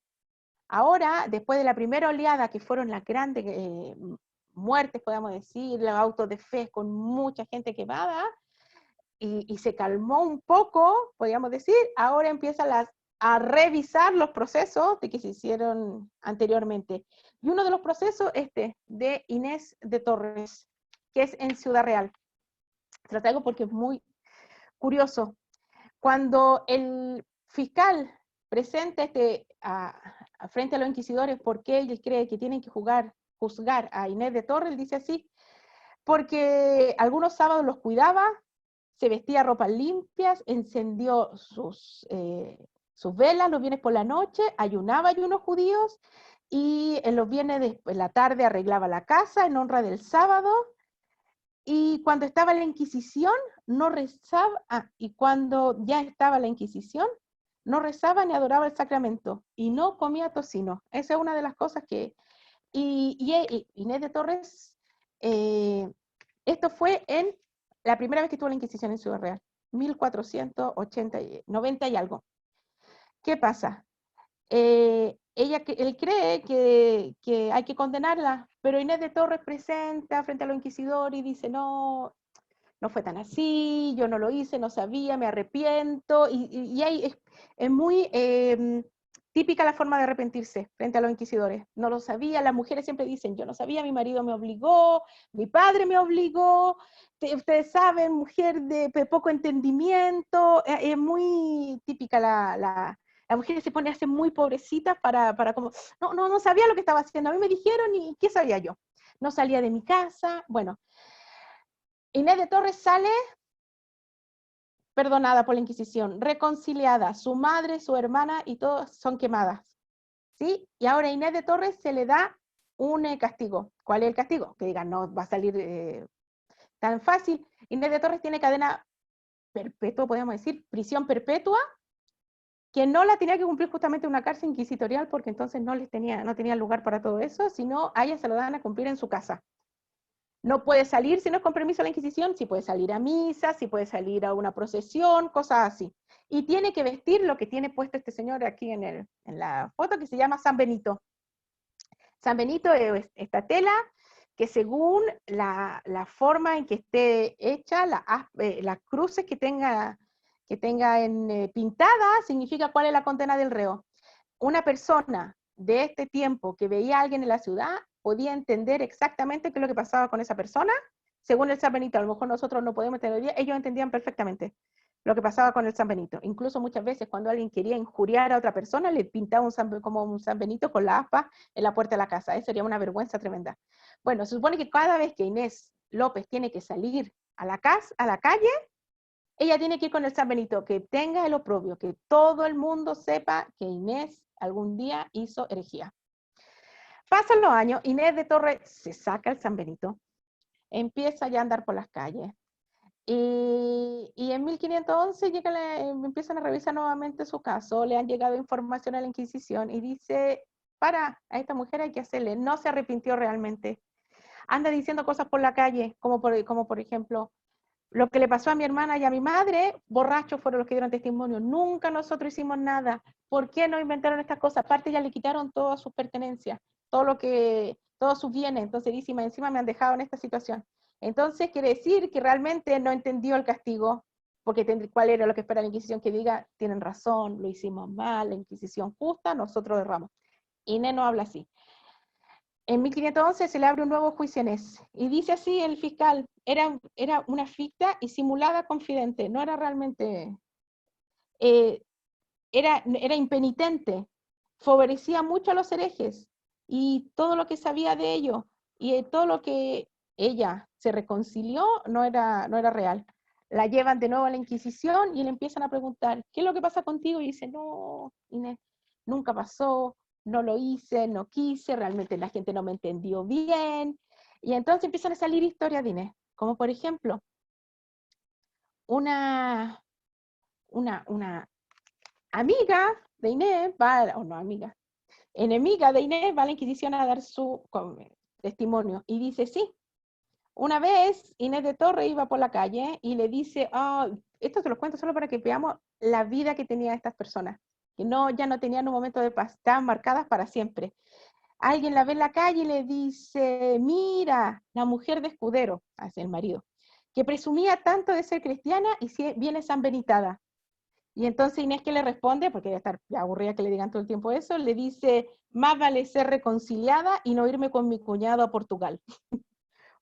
Ahora, después de la primera oleada, que fueron las grandes muertes, podemos decir, los autos de fe con mucha gente quemada, y se calmó un poco, podríamos decir, ahora empiezan a revisar los procesos de que se hicieron anteriormente. Y uno de los procesos, de Inés de Torres, que es en Ciudad Real. Se lo traigo porque es muy curioso. Cuando el fiscal presenta frente a los inquisidores por qué él cree que tienen que juzgar a Inés de Torres, él dice así, porque algunos sábados los cuidaba, se vestía ropas limpias, encendió sus velas los viernes por la noche, ayunaba ayunos judíos, y en los viernes de la tarde arreglaba la casa en honra del sábado, y cuando estaba la Inquisición, no rezaba, y cuando ya estaba la Inquisición, no rezaba ni adoraba el sacramento, y no comía tocino. Esa es una de las cosas que... Y Inés de Torres, esto fue en la primera vez que tuvo la Inquisición en Ciudad Real, 1490 y algo. ¿Qué pasa? Él cree que hay que condenarla, pero Inés de Torres presenta frente a los inquisidores y dice, no fue tan así, yo no lo hice, no sabía, me arrepiento, y es muy típica la forma de arrepentirse frente a los inquisidores. No lo sabía, las mujeres siempre dicen, yo no sabía, mi marido me obligó, mi padre me obligó, ustedes saben, mujer de poco entendimiento, es muy típica la mujer se pone a ser muy pobrecita para como, no sabía lo que estaba haciendo, a mí me dijeron y ¿qué sabía yo? No salía de mi casa, bueno. Inés de Torres sale perdonada por la Inquisición, reconciliada, su madre, su hermana y todos son quemadas, ¿sí? Y ahora a Inés de Torres se le da un castigo. ¿Cuál es el castigo? Que digan, no va a salir tan fácil. Inés de Torres tiene cadena perpetua, podemos decir, prisión perpetua, que no la tenía que cumplir justamente en una cárcel inquisitorial, porque entonces no tenía lugar para todo eso, sino a ella se lo dan a cumplir en su casa. No puede salir si no es con permiso de la Inquisición, sí puede salir a misa, sí puede salir a una procesión, cosas así. Y tiene que vestir lo que tiene puesto este señor aquí en la foto, que se llama San Benito. San Benito es esta tela que según la forma en que esté hecha, las cruces que tenga pintada, significa cuál es la condena del reo. Una persona de este tiempo que veía a alguien en la ciudad podía entender exactamente qué es lo que pasaba con esa persona, según el San Benito. A lo mejor nosotros no podemos entender, ellos entendían perfectamente lo que pasaba con el San Benito. Incluso muchas veces cuando alguien quería injuriar a otra persona, le pintaba como un San Benito con la aspa en la puerta de la casa. Eso sería una vergüenza tremenda. Bueno, se supone que cada vez que Inés López tiene que salir a la calle, ella tiene que ir con el San Benito, que tenga el oprobio, que todo el mundo sepa que Inés algún día hizo herejía. Pasan los años, Inés de Torres se saca el San Benito, empieza ya a andar por las calles, y en 1511 empiezan a revisar nuevamente su caso, le han llegado información a la Inquisición, y dice, a esta mujer hay que hacerle, no se arrepintió realmente, anda diciendo cosas por la calle, como por ejemplo, lo que le pasó a mi hermana y a mi madre, borrachos fueron los que dieron testimonio. Nunca nosotros hicimos nada. ¿Por qué no inventaron estas cosas? Aparte ya le quitaron todas sus pertenencias, todos sus bienes. Entonces dice, encima me han dejado en esta situación. Entonces quiere decir que realmente no entendió el castigo, porque cuál era lo que espera la Inquisición, que diga, tienen razón, lo hicimos mal, la Inquisición justa, nosotros erramos. Inés no habla así. En 1511 se le abre un nuevo juicio a Inés, y dice así el fiscal, era una ficta y simulada confidente, no era realmente, era impenitente, favorecía mucho a los herejes, y todo lo que sabía de ellos, y todo lo que ella se reconcilió, no era real. La llevan de nuevo a la Inquisición, y le empiezan a preguntar, ¿qué es lo que pasa contigo? Y dice, no, Inés, nunca pasó, no lo hice, no quise, realmente la gente no me entendió bien. Y entonces empiezan a salir historias de Inés, como por ejemplo, una amiga de Inés, o no amiga, enemiga de Inés, va a la Inquisición a dar su testimonio, y dice, sí, una vez Inés de Torre iba por la calle y le dice, esto te lo cuento solo para que veamos la vida que tenían estas personas, que ya no tenían un momento de paz, estaban marcadas para siempre. Alguien la ve en la calle y le dice, mira, la mujer de Escudero, hacia el marido, que presumía tanto de ser cristiana y viene sanbenitada. Y entonces Inés, que le responde, porque ella está ya aburrida que le digan todo el tiempo eso, le dice, más vale ser reconciliada y no irme con mi cuñado a Portugal.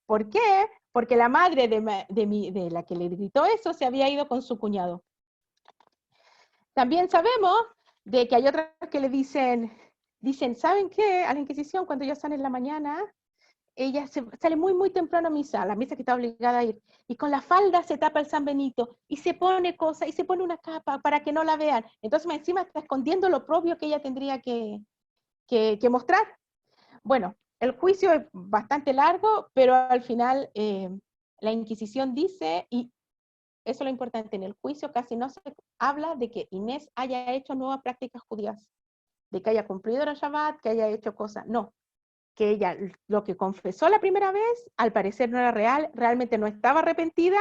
¿Por qué? Porque la madre de la que le gritó eso se había ido con su cuñado. También sabemos de que hay otras que le dicen, ¿saben qué? A la Inquisición, cuando ellos salen en la mañana, ella sale muy, muy temprano a misa, a la misa que está obligada a ir, y con la falda se tapa el San Benito, y se pone cosas, y se pone una capa para que no la vean. Entonces encima está escondiendo lo propio que ella tendría que mostrar. Bueno, el juicio es bastante largo, pero al final la Inquisición dice, y eso es lo importante, en el juicio casi no se habla de que Inés haya hecho nuevas prácticas judías, de que haya cumplido el Shabbat, que haya hecho cosas, no, que ella lo que confesó la primera vez, al parecer no era real, realmente no estaba arrepentida,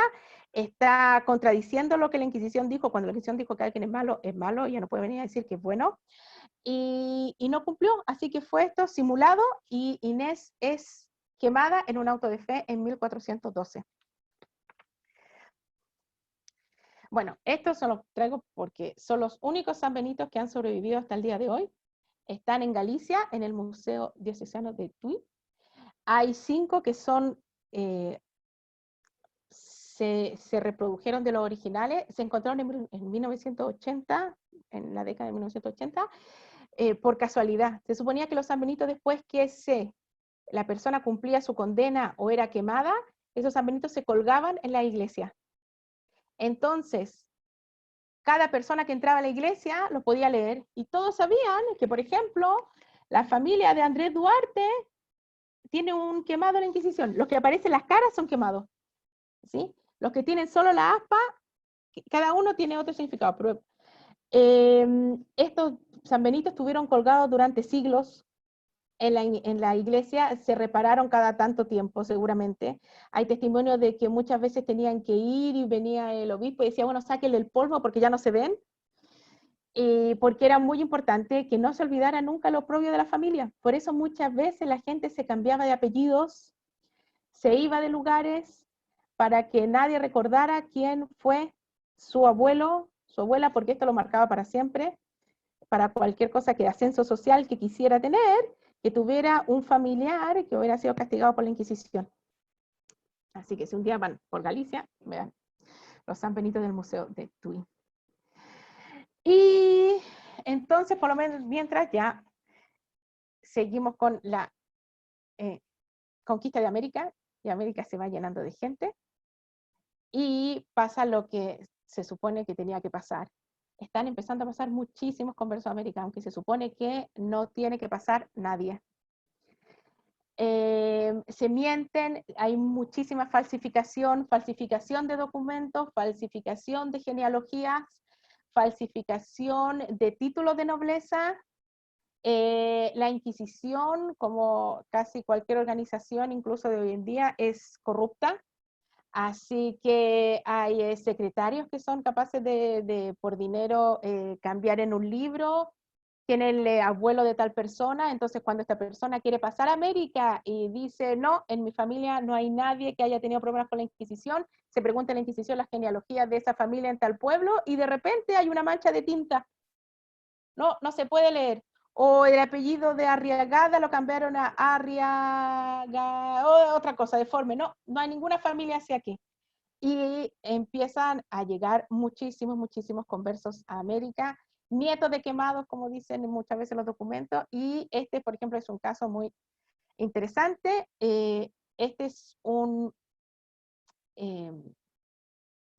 está contradiciendo lo que la Inquisición dijo, cuando la Inquisición dijo que alguien es malo, ella no puede venir a decir que es bueno, y no cumplió, así que fue esto simulado, y Inés es quemada en un auto de fe en 1412. Bueno, estos se los traigo porque son los únicos sanbenitos que han sobrevivido hasta el día de hoy. Están en Galicia, en el Museo Diocesano de Tui. Hay 5 que son, se reprodujeron de los originales, se encontraron en 1980, en la década de 1980, por casualidad. Se suponía que los sanbenitos, después que la persona cumplía su condena o era quemada, esos sanbenitos se colgaban en la iglesia. Entonces, cada persona que entraba a la iglesia lo podía leer, y todos sabían que, por ejemplo, la familia de Andrés Duarte tiene un quemado en la Inquisición. Los que aparecen las caras son quemados, ¿sí? Los que tienen solo la aspa, cada uno tiene otro significado. Pero, estos sanbenitos estuvieron colgados durante siglos en la iglesia, se repararon cada tanto tiempo seguramente. Hay testimonios de que muchas veces tenían que ir y venía el obispo y decía, bueno, sáquenle el polvo porque ya no se ven, porque era muy importante que no se olvidara nunca lo propio de la familia. Por eso muchas veces la gente se cambiaba de apellidos, se iba de lugares para que nadie recordara quién fue su abuelo, su abuela, porque esto lo marcaba para siempre, para cualquier cosa, que ascenso social que quisiera tener, que tuviera un familiar que hubiera sido castigado por la Inquisición. Así que si un día van por Galicia, vean los San Benitos del Museo de Tui. Y entonces, por lo menos mientras, ya seguimos con la conquista de América, y América se va llenando de gente, y pasa lo que se supone que tenía que pasar. Están empezando a pasar muchísimos conversos a América, aunque se supone que no tiene que pasar nadie. Se mienten, hay muchísima falsificación de documentos, falsificación de genealogías, falsificación de títulos de nobleza. La Inquisición, como casi cualquier organización, incluso de hoy en día, es corrupta. Así que hay secretarios que son capaces de por dinero, cambiar en un libro quién es el abuelo de tal persona. Entonces cuando esta persona quiere pasar a América y dice, no, en mi familia no hay nadie que haya tenido problemas con la Inquisición, se pregunta en la Inquisición las genealogías de esa familia en tal pueblo, y de repente hay una mancha de tinta. No se puede leer. o el apellido de Arriagada lo cambiaron a Arriaga, o otra cosa, deforme. No, no hay ninguna familia así aquí. Y empiezan a llegar muchísimos conversos a América, nietos de quemados, como dicen muchas veces los documentos, y este, por ejemplo, es un caso muy interesante. Este es un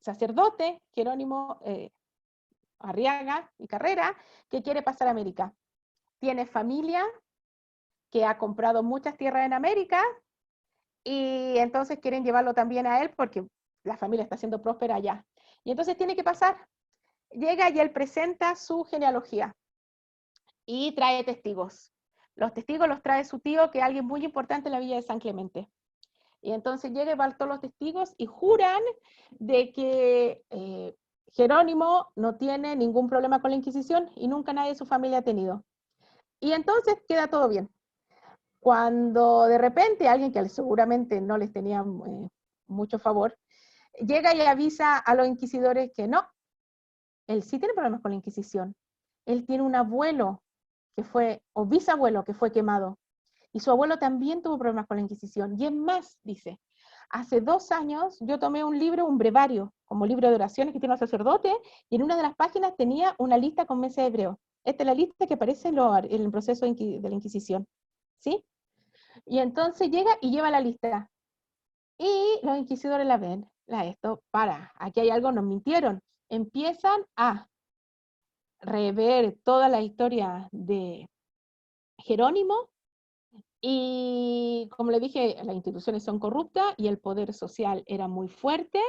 sacerdote, Jerónimo Arriaga y Carrera, que quiere pasar a América. Tiene familia que ha comprado muchas tierras en América, y entonces quieren llevarlo también a él porque la familia está siendo próspera allá. Y entonces tiene que pasar. Llega y él presenta su genealogía y trae testigos. Los testigos los trae su tío, que es alguien muy importante en la villa de San Clemente. Y entonces llega y van todos los testigos y juran de que Jerónimo no tiene ningún problema con la Inquisición y nunca nadie de su familia ha tenido. Y entonces queda todo bien. Cuando de repente alguien que seguramente no les tenía mucho favor, llega y avisa a los inquisidores que no, él sí tiene problemas con la Inquisición. Él tiene un abuelo que fue, o bisabuelo que fue quemado, y su abuelo también tuvo problemas con la Inquisición. Y es más, dice, hace 2 años yo tomé un libro, un brevario, como libro de oraciones que tiene un sacerdote, y en una de las páginas tenía una lista con meses hebreo. Esta es la lista que aparece en el proceso de la Inquisición. ¿Sí? Y entonces llega y lleva la lista. Y los inquisidores la ven, aquí hay algo, nos mintieron. Empiezan a rever toda la historia de Jerónimo, y como le dije, las instituciones son corruptas y el poder social era muy fuerte,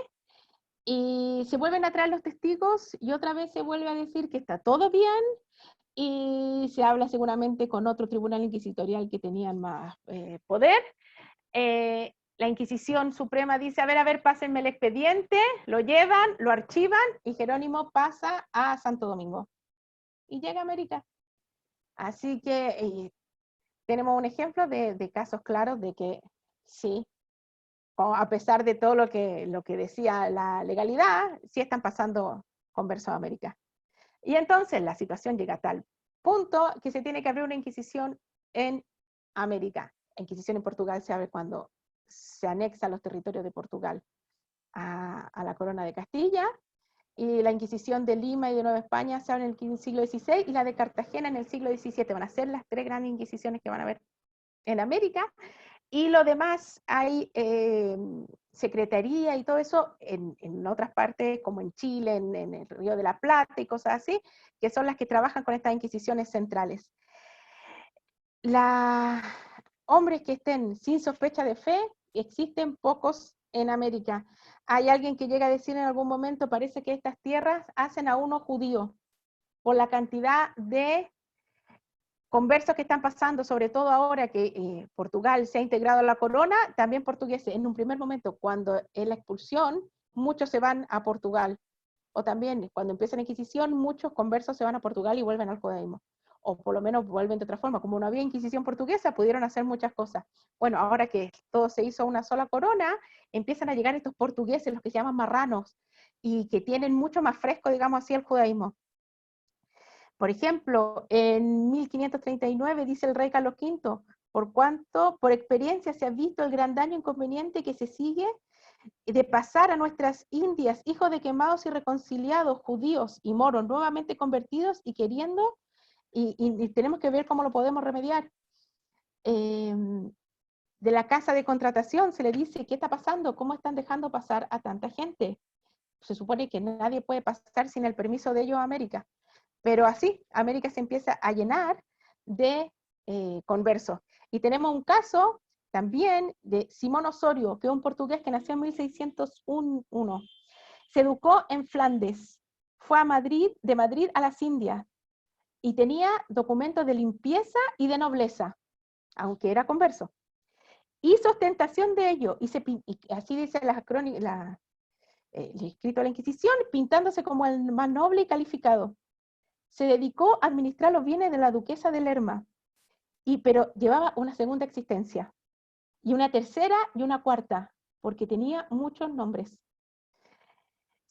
y se vuelven a traer los testigos y otra vez se vuelve a decir que está todo bien, y se habla seguramente con otro tribunal inquisitorial que tenían más poder. La Inquisición Suprema dice, a ver, pásenme el expediente, lo llevan, lo archivan, y Jerónimo pasa a Santo Domingo. Y llega a América. Así que tenemos un ejemplo de casos claros de que sí, a pesar de todo lo que decía la legalidad, sí están pasando conversos a América. Y entonces la situación llega a tal punto que se tiene que abrir una Inquisición en América. La Inquisición en Portugal se abre cuando se anexa los territorios de Portugal a la corona de Castilla, y la Inquisición de Lima y de Nueva España se abre en el siglo XVI, y la de Cartagena en el siglo XVII. Van a ser las 3 grandes Inquisiciones que van a haber en América, y lo demás hay secretaría y todo eso en otras partes, como en Chile, en el Río de la Plata y cosas así, que son las que trabajan con estas inquisiciones centrales. Hombres que estén sin sospecha de fe, existen pocos en América. Hay alguien que llega a decir en algún momento, parece que estas tierras hacen a uno judío, por la cantidad de conversos que están pasando, sobre todo ahora que Portugal se ha integrado a la corona, también portugueses. En un primer momento, cuando es la expulsión, muchos se van a Portugal. O también, cuando empieza la Inquisición, muchos conversos se van a Portugal y vuelven al judaísmo. O por lo menos vuelven de otra forma. Como no había Inquisición portuguesa, pudieron hacer muchas cosas. Bueno, ahora que todo se hizo una sola corona, empiezan a llegar estos portugueses, los que se llaman marranos, y que tienen mucho más fresco, digamos así, el judaísmo. Por ejemplo, en 1539 dice el rey Carlos V, por cuanto por experiencia se ha visto el gran daño inconveniente que se sigue de pasar a nuestras Indias, hijos de quemados y reconciliados, judíos y moros, nuevamente convertidos y queriendo, y tenemos que ver cómo lo podemos remediar. De la casa de contratación se le dice, ¿qué está pasando? ¿Cómo están dejando pasar a tanta gente? Se supone que nadie puede pasar sin el permiso de ellos a América. Pero así, América se empieza a llenar de conversos. Y tenemos un caso también de Simón Osorio, que es un portugués que nació en 1601. Se educó en Flandes, fue a Madrid, de Madrid a las Indias, y tenía documentos de limpieza y de nobleza, aunque era converso. Hizo ostentación de ello, y así dice el escrito de la Inquisición, pintándose como el más noble y calificado. Se dedicó a administrar los bienes de la duquesa de Lerma, pero llevaba una segunda existencia, y una tercera y una cuarta, porque tenía muchos nombres.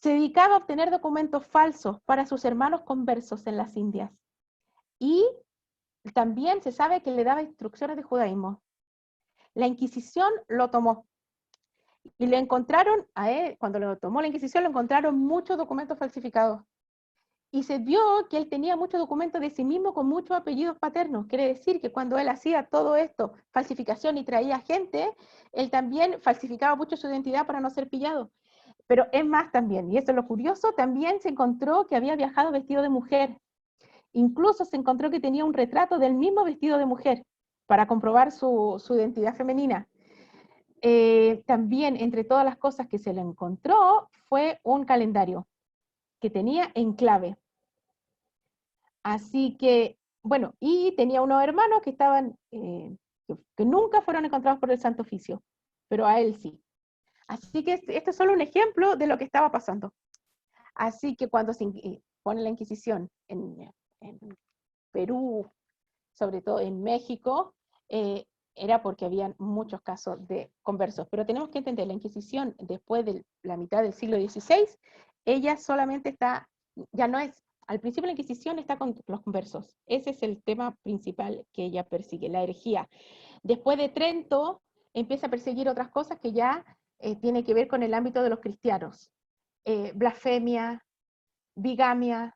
Se dedicaba a obtener documentos falsos para sus hermanos conversos en las Indias, y también se sabe que le daba instrucciones de judaísmo. La Inquisición lo tomó. Y le encontraron, a él, cuando lo tomó la Inquisición, le encontraron muchos documentos falsificados. Y se vio que él tenía muchos documentos de sí mismo con muchos apellidos paternos. Quiere decir que cuando él hacía todo esto, falsificación y traía gente, él también falsificaba mucho su identidad para no ser pillado. Pero es más también, y esto es lo curioso, también se encontró que había viajado vestido de mujer. Incluso se encontró que tenía un retrato del mismo vestido de mujer para comprobar su identidad femenina. También, entre todas las cosas que se le encontró, fue un calendario que tenía en clave. Así que, bueno, y tenía unos hermanos que estaban, que nunca fueron encontrados por el Santo Oficio, pero a él sí. Así que este es solo un ejemplo de lo que estaba pasando. Así que cuando se pone la Inquisición en Perú, sobre todo en México, era porque habían muchos casos de conversos. Pero tenemos que entender, la Inquisición, después de la mitad del siglo XVI, ella solamente está, ya no es, al principio la Inquisición está con los conversos. Ese es el tema principal que ella persigue, la herejía. Después de Trento, empieza a perseguir otras cosas que ya tienen que ver con el ámbito de los cristianos. Blasfemia, bigamia,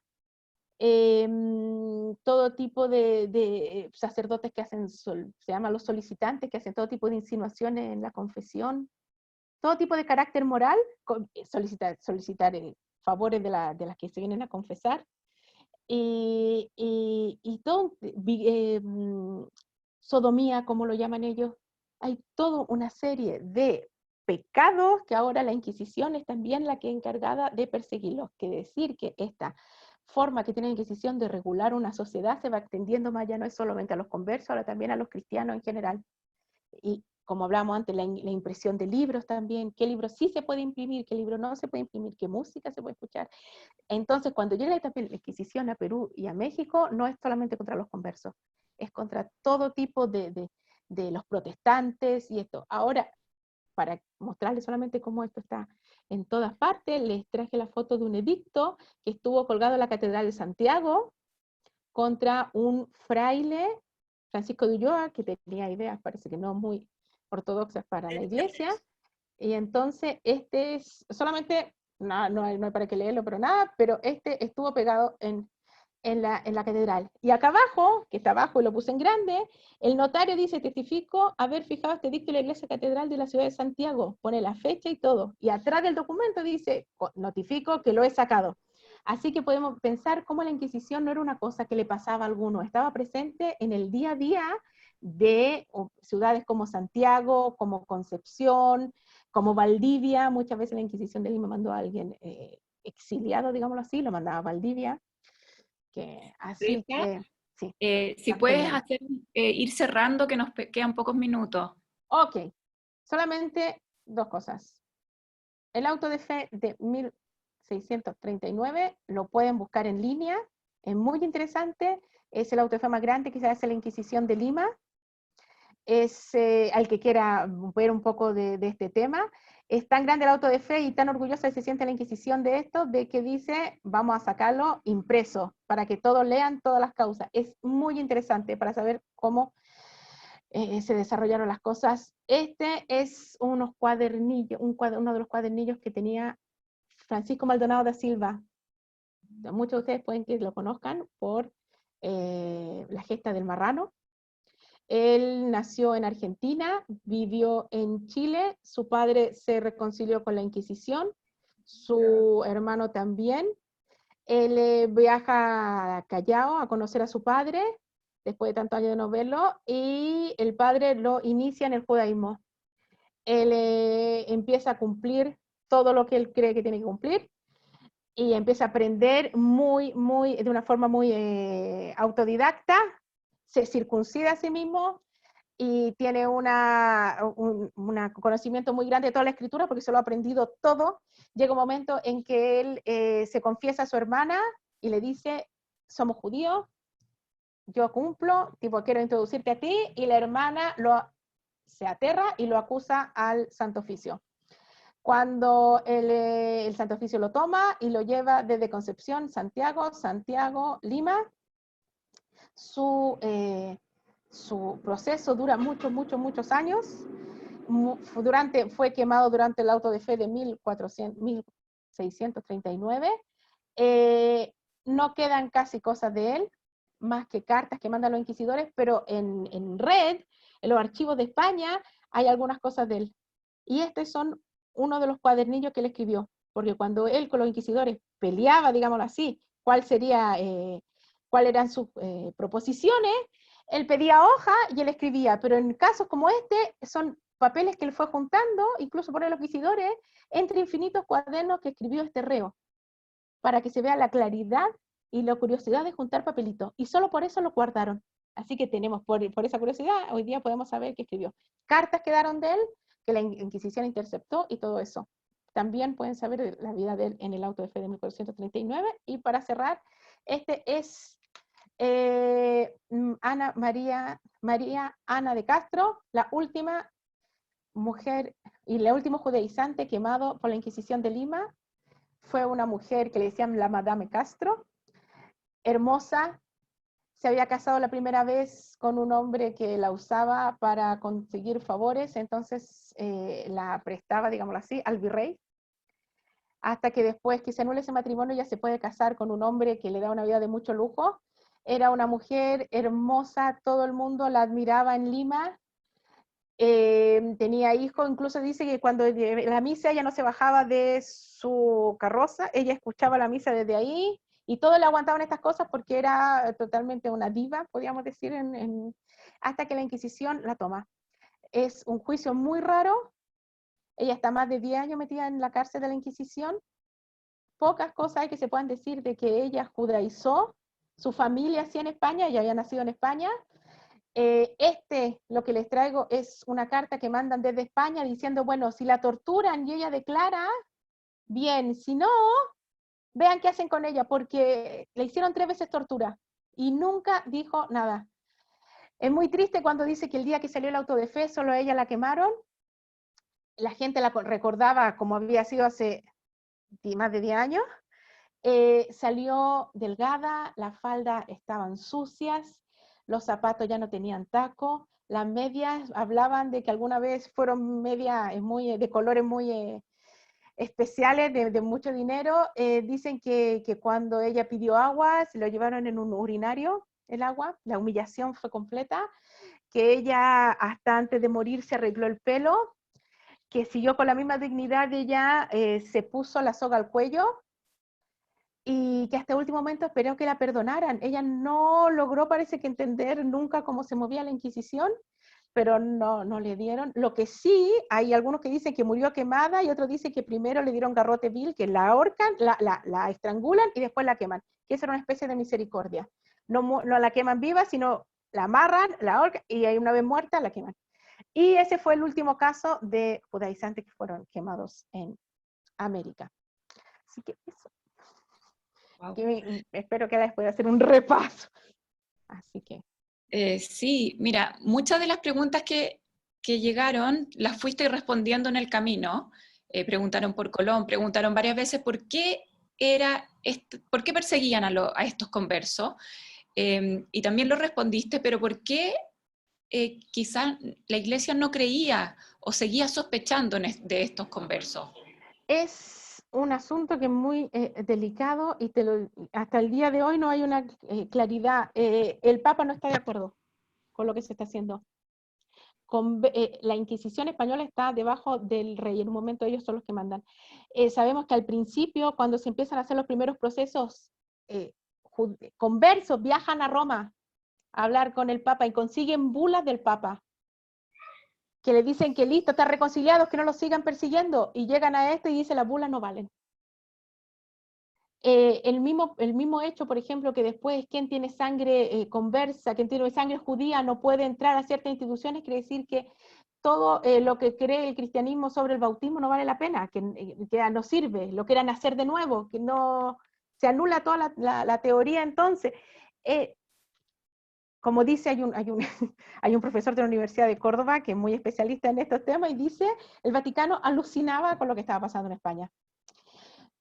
todo tipo de sacerdotes que hacen, se llaman los solicitantes, que hacen todo tipo de insinuaciones en la confesión, todo tipo de carácter moral, solicitar favores de las que se vienen a confesar, y todo, sodomía, como lo llaman ellos. Hay toda una serie de pecados que ahora la Inquisición es también la que es encargada de perseguirlos. Quiere decir que esta forma que tiene la Inquisición de regular una sociedad se va extendiendo más, ya no es solamente a los conversos, ahora también a los cristianos en general. Y como hablábamos antes, la impresión de libros también, qué libro sí se puede imprimir, qué libro no se puede imprimir, qué música se puede escuchar. Entonces, cuando llega la Inquisición a Perú y a México, no es solamente contra los conversos, es contra todo tipo de los protestantes y esto. Ahora, para mostrarles solamente cómo esto está en todas partes, les traje la foto de un edicto que estuvo colgado en la Catedral de Santiago contra un fraile, Francisco de Ulloa, que tenía ideas, parece que no muy ortodoxas para la iglesia, y entonces este es, solamente, no hay para qué leerlo, pero nada, pero este estuvo pegado en la catedral. Y acá abajo, que está abajo y lo puse en grande, el notario dice, testifico haber fijado este edicto en la iglesia catedral de la ciudad de Santiago, pone la fecha y todo, y atrás del documento dice, notifico que lo he sacado. Así que podemos pensar cómo la Inquisición no era una cosa que le pasaba a alguno, estaba presente en el día a día de ciudades como Santiago, como Concepción, como Valdivia. Muchas veces la Inquisición de Lima mandó a alguien exiliado, digámoslo así, lo mandaba a Valdivia. Así que, sí. Si puedes hacer, ir cerrando, que nos quedan pocos minutos. Ok, solamente dos cosas. El auto de fe de 1639 lo pueden buscar en línea, es muy interesante, es el auto de fe más grande que se hace en la Inquisición de Lima. Es al que quiera ver un poco de este tema. Es tan grande el auto de fe y tan orgullosa se siente la Inquisición de esto, de que dice, vamos a sacarlo impreso, para que todos lean todas las causas. Es muy interesante para saber cómo se desarrollaron las cosas. Este es unos cuadernillos, uno de los cuadernillos que tenía Francisco Maldonado da Silva. Muchos de ustedes pueden que lo conozcan por la gesta del marrano. Él nació en Argentina, vivió en Chile, su padre se reconcilió con la Inquisición, su hermano también. Él viaja a Callao a conocer a su padre, después de tantos años de no verlo, y el padre lo inicia en el judaísmo. Él empieza a cumplir todo lo que él cree que tiene que cumplir, y empieza a aprender de una forma muy autodidacta, se circuncida a sí mismo, y tiene un conocimiento muy grande de toda la escritura porque se lo ha aprendido todo. Llega un momento en que él se confiesa a su hermana y le dice, somos judíos, yo cumplo, tipo quiero introducirte a ti, y la hermana se aterra y lo acusa al Santo Oficio. Cuando el Santo Oficio lo toma y lo lleva desde Concepción, Santiago, Lima, su proceso dura muchos años. Fue quemado durante el auto de fe de 1639. No quedan casi cosas de él, más que cartas que mandan los inquisidores, pero en red, en los archivos de España, hay algunas cosas de él. Y estos son uno de los cuadernillos que él escribió, porque cuando él con los inquisidores peleaba, digámoslo así, cuáles eran sus proposiciones, él pedía hoja y él escribía, pero en casos como este, son papeles que él fue juntando, incluso por los inquisidores, entre infinitos cuadernos que escribió este reo, para que se vea la claridad y la curiosidad de juntar papelitos, y solo por eso lo guardaron. Así que tenemos, por esa curiosidad, hoy día podemos saber qué escribió. Cartas quedaron de él, que la Inquisición interceptó, y todo eso. También pueden saber la vida de él en el auto de fe de 1439, y para cerrar, este es María Ana de Castro, la última mujer y la última judaizante quemado por la Inquisición de Lima. Fue una mujer que le decían la Madame Castro, hermosa. Se había casado la primera vez con un hombre que la usaba para conseguir favores, entonces la prestaba, digámoslo así, al virrey, hasta que después que se anule ese matrimonio ya se puede casar con un hombre que le da una vida de mucho lujo. Era una mujer hermosa, todo el mundo la admiraba en Lima, tenía hijos, incluso dice que cuando la misa ella no se bajaba de su carroza, ella escuchaba la misa desde ahí, y todos le aguantaban estas cosas porque era totalmente una diva, podríamos decir, hasta que la Inquisición la toma. Es un juicio muy raro, ella está más de 10 años metida en la cárcel de la Inquisición. Pocas cosas hay que se puedan decir de que ella judaizó, su familia sí en España, ella había nacido en España. Lo que les traigo es una carta que mandan desde España diciendo, bueno, si la torturan y ella declara, bien, si no, vean qué hacen con ella, porque le hicieron 3 veces tortura y nunca dijo nada. Es muy triste cuando dice que el día que salió el auto de fe, solo a ella la quemaron. La gente la recordaba como había sido hace más de 10 años. Salió delgada, las faldas estaban sucias, los zapatos ya no tenían taco, las medias hablaban de que alguna vez fueron medias de colores muy especiales, de mucho dinero. Dicen que cuando ella pidió agua, se lo llevaron en un urinario, el agua, la humillación fue completa, que ella hasta antes de morir se arregló el pelo, que siguió con la misma dignidad de ella, se puso la soga al cuello, y que hasta el último momento esperó que la perdonaran. Ella no logró, parece que, entender nunca cómo se movía la Inquisición, pero no le dieron. Lo que sí, hay algunos que dicen que murió quemada y otros dicen que primero le dieron garrote vil, que la ahorcan, la estrangulan y después la queman, que esa era una especie de misericordia. No la queman viva, sino la amarran, la ahorcan y ahí una vez muerta la queman. Y ese fue el último caso de judaizantes que fueron quemados en América. Así que eso. Wow. Espero que les pueda hacer un repaso. Así que. Sí, mira, muchas de las preguntas que llegaron las fuiste respondiendo en el camino. Preguntaron por Colón, preguntaron varias veces por qué perseguían a estos conversos. Y también lo respondiste, pero ¿por qué quizás la iglesia no creía o seguía sospechando de estos conversos? Es un asunto que es muy delicado y hasta el día de hoy no hay una claridad. El Papa no está de acuerdo con lo que se está haciendo. La Inquisición española está debajo del rey, en un momento ellos son los que mandan. Sabemos que al principio, cuando se empiezan a hacer los primeros procesos, conversos viajan a Roma a hablar con el Papa y consiguen bulas del Papa, que le dicen que listo, están reconciliados, que no los sigan persiguiendo, y llegan a esto y dicen las bulas no valen. El mismo hecho, por ejemplo, que después quien tiene sangre conversa, quien tiene sangre judía no puede entrar a ciertas instituciones, quiere decir que todo lo que cree el cristianismo sobre el bautismo no vale la pena, que no sirve, lo que era nacer de nuevo, que no se anula toda la teoría. Entonces, como dice, hay un profesor de la Universidad de Córdoba que es muy especialista en estos temas y dice, el Vaticano alucinaba con lo que estaba pasando en España.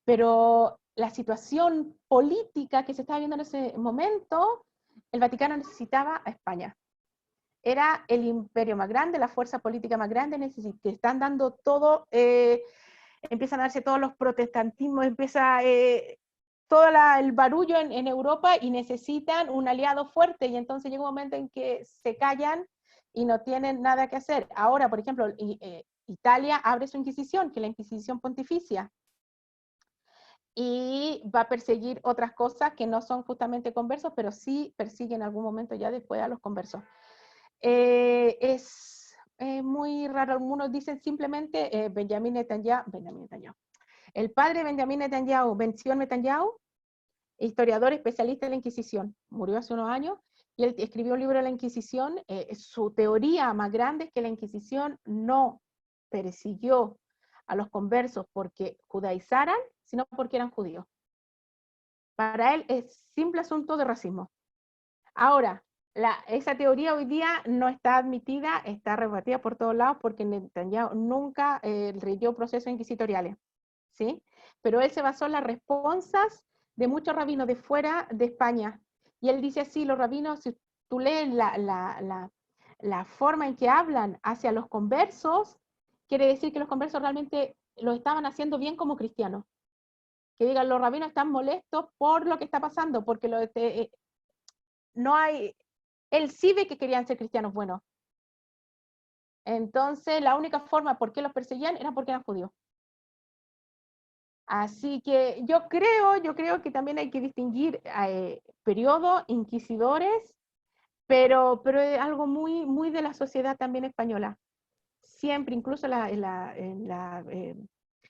Pero la situación política que se estaba viendo en ese momento el Vaticano necesitaba a España. Era el imperio más grande, la fuerza política más grande, que están dando todo, empiezan a darse todos los protestantismos, empieza todo el barullo en Europa y necesitan un aliado fuerte, y entonces llega un momento en que se callan y no tienen nada que hacer. Ahora, por ejemplo, Italia abre su Inquisición, que es la Inquisición Pontificia, y va a perseguir otras cosas que no son justamente conversos, pero sí persigue en algún momento ya después a los conversos. Es muy raro, algunos dicen simplemente Benjamín Netanyahu, el padre Benjamín Netanyahu, Ben-Zion Netanyahu, historiador especialista en la Inquisición, murió hace unos años, y él escribió un libro de la Inquisición. Su teoría más grande es que la Inquisición no persiguió a los conversos porque judaizaran, sino porque eran judíos. Para él es simple asunto de racismo. Ahora, esa teoría hoy día no está admitida, está rebatida por todos lados porque Netanyahu nunca rindió procesos inquisitoriales, ¿sí? Pero él se basó en las respuestas de muchos rabinos de fuera de España. Y él dice así, los rabinos, si tú lees la forma en que hablan hacia los conversos, quiere decir que los conversos realmente lo estaban haciendo bien como cristianos. Que digan, los rabinos están molestos por lo que está pasando, porque no hay, él sí ve que querían ser cristianos buenos. Entonces, la única forma por qué los perseguían era porque eran judíos. Así que yo creo que también hay que distinguir periodos, inquisidores, pero es algo muy, muy de la sociedad también española. Siempre, incluso en la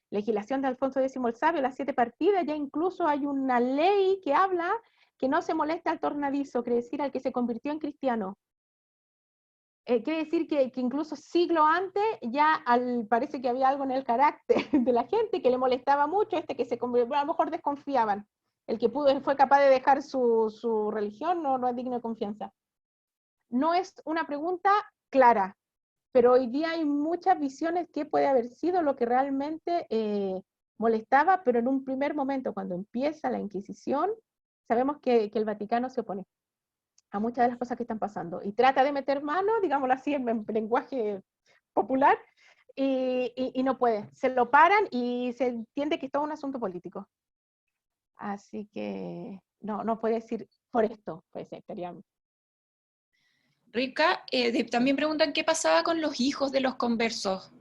legislación de Alfonso X el Sabio, las 7 partidas, ya incluso hay una ley que habla que no se molesta al tornadizo, quiere decir al que se convirtió en cristiano. Quiere decir que incluso siglo antes ya parece que había algo en el carácter de la gente que le molestaba mucho, que se convirtió, a lo mejor desconfiaban. El que fue capaz de dejar su religión no es digno de confianza. No es una pregunta clara, pero hoy día hay muchas visiones que puede haber sido lo que realmente molestaba, pero en un primer momento, cuando empieza la Inquisición, sabemos que el Vaticano se opone a muchas de las cosas que están pasando y trata de meter mano, digámoslo así, en lenguaje popular, y no puede. Se lo paran y se entiende que es todo un asunto político. Así que no puede decir por esto, pues estaría... Rica, también preguntan qué pasaba con los hijos de los conversos.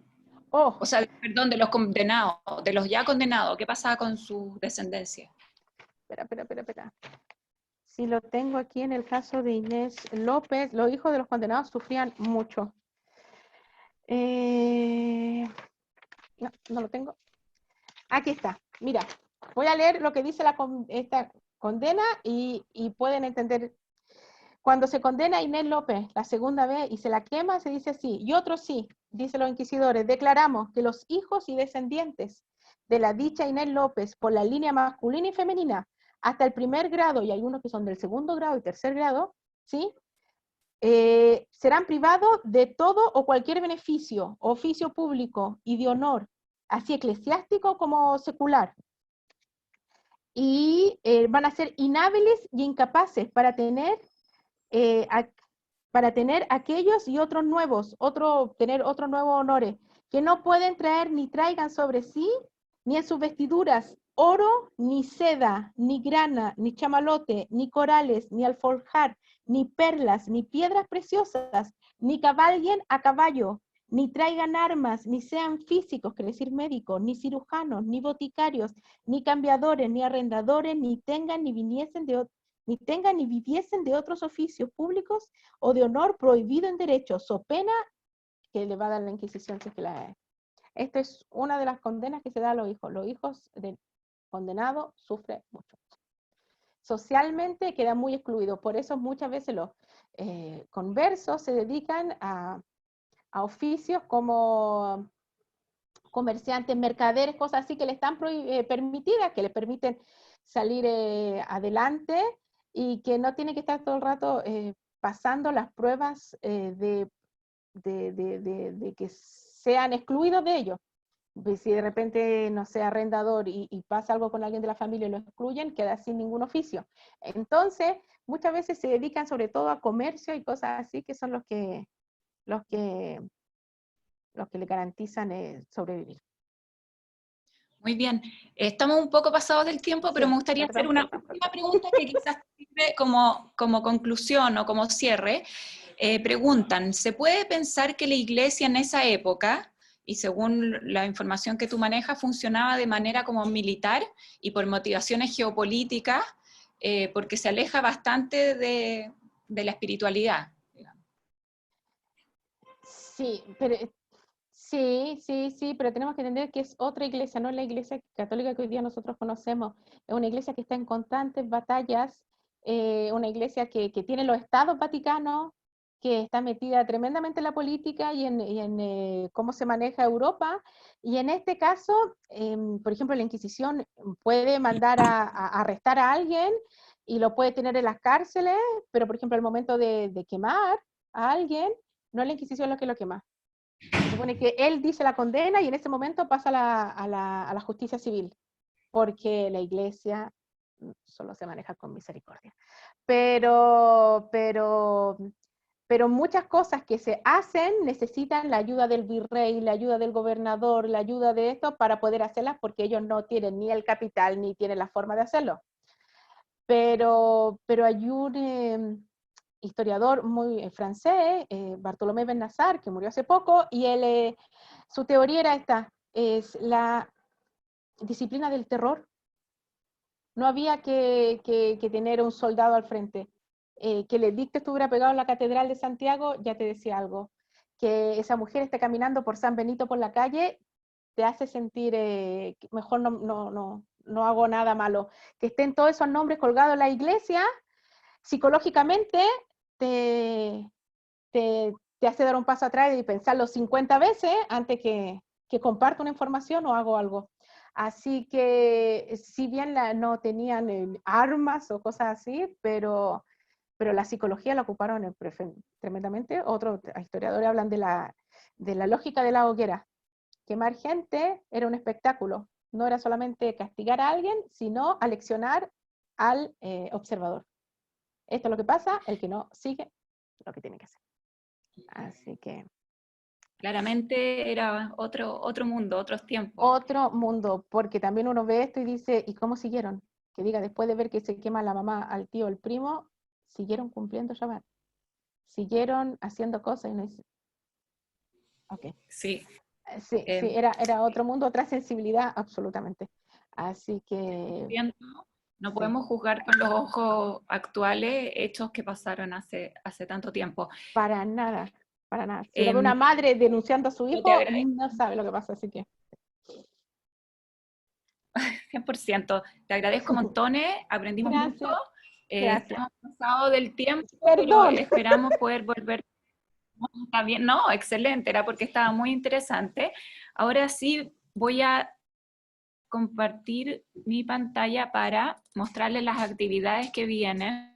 Oh, O sea, perdón, de los condenados, de los ya condenados. ¿Qué pasaba con su descendencia? espera. Si lo tengo aquí en el caso de Inés López, los hijos de los condenados sufrían mucho. No lo tengo. Aquí está. Mira, voy a leer lo que dice esta condena y pueden entender. Cuando se condena a Inés López la segunda vez y se la quema, se dice así: y otros sí, dicen los inquisidores, declaramos que los hijos y descendientes de la dicha Inés López por la línea masculina y femenina hasta el primer grado, y hay unos que son del segundo grado y tercer grado, ¿sí? Serán privados de todo o cualquier beneficio, oficio público y de honor, así eclesiástico como secular. Y van a ser inhábiles y incapaces para tener aquellos y otros nuevos, tener otros nuevos honores, que no pueden traer ni traigan sobre sí, ni en sus vestiduras, oro, ni seda, ni grana, ni chamalote, ni corales, ni alforjar, ni perlas, ni piedras preciosas, ni cabalguen a caballo, ni traigan armas, ni sean físicos, quiere decir médicos, ni cirujanos, ni boticarios, ni cambiadores, ni arrendadores, ni tengan ni viviesen de otros oficios públicos o de honor prohibido en derecho, so pena que le va a dar la Inquisición. Si es que Esto es una de las condenas que se da a los hijos. Los hijos del condenado sufren mucho. Socialmente queda muy excluido. Por eso muchas veces los conversos se dedican a oficios como comerciantes, mercaderes, cosas así que le están permitidas, que le permiten salir adelante y que no tienen que estar todo el rato pasando las pruebas de que sean excluidos de ellos. Si de repente, no sé, arrendador y pasa algo con alguien de la familia y lo excluyen, queda sin ningún oficio. Entonces, muchas veces se dedican sobre todo a comercio y cosas así, que son los que, los que le garantizan sobrevivir. Muy bien. Estamos un poco pasados del tiempo, pero me Sí, gustaría hacer perdón, una perdón, última perdón. pregunta que quizás sirve como conclusión o como cierre. Preguntan, ¿se puede pensar que la iglesia en esa época, y según la información que tú manejas, funcionaba de manera como militar y por motivaciones geopolíticas, porque se aleja bastante de la espiritualidad? Sí, pero sí, pero tenemos que entender que es otra iglesia, no es la iglesia católica que hoy día nosotros conocemos. Es una iglesia que está en constantes batallas, una iglesia que tiene los estados vaticanos, que está metida tremendamente en la política y en cómo se maneja Europa. Y en este caso, por ejemplo, la Inquisición puede mandar a arrestar a alguien y lo puede tener en las cárceles, pero por ejemplo, al momento de quemar a alguien, no es la Inquisición lo que lo quema. Se supone que él dice la condena y en ese momento pasa a la justicia civil, porque la iglesia solo se maneja con misericordia. Pero, pero, pero muchas cosas que se hacen necesitan la ayuda del virrey, la ayuda del gobernador, la ayuda de esto para poder hacerlas, porque ellos no tienen ni el capital ni tienen la forma de hacerlo. Pero hay un historiador muy francés, Bartolomé Benassar, que murió hace poco, y su teoría era esta, es la disciplina del terror. No había que tener un soldado al frente. Que el edicto estuviera pegado en la Catedral de Santiago, ya te decía algo. Que esa mujer esté caminando por San Benito por la calle, te hace sentir, mejor no hago nada malo. Que estén todos esos nombres colgados en la iglesia, psicológicamente te, te hace dar un paso atrás y pensarlo 50 veces antes que comparto una información o hago algo. Así que si bien no tenían armas o cosas así, pero la psicología la ocuparon tremendamente. Otros historiadores hablan de la lógica de la hoguera. Quemar gente era un espectáculo, no era solamente castigar a alguien, sino aleccionar al observador. Esto es lo que pasa, el que no sigue lo que tiene que hacer. Así que Claramente era otro mundo, otros tiempos. otro mundo, porque también uno ve esto y dice, ¿y cómo siguieron? Que diga, después de ver que se quema la mamá, al tío, al primo, siguieron cumpliendo Shabbat, siguieron haciendo cosas y no dice, ok. Sí. Sí, era otro mundo, otra sensibilidad, absolutamente. Así que, No sí, podemos juzgar con los ojos actuales hechos que pasaron hace tanto tiempo. para nada, para nada. Si uno ve Em, una madre denunciando a su yo te hijo, agradezco no sabe lo que pasa, así que. 100%, te agradezco montones, aprendimos mucho, Gracias, gracias. estamos pasados del tiempo, pero Perdón. esperamos poder volver. Está bien, no, excelente, era porque estaba muy interesante. Ahora sí voy a compartir mi pantalla para mostrarles las actividades que vienen.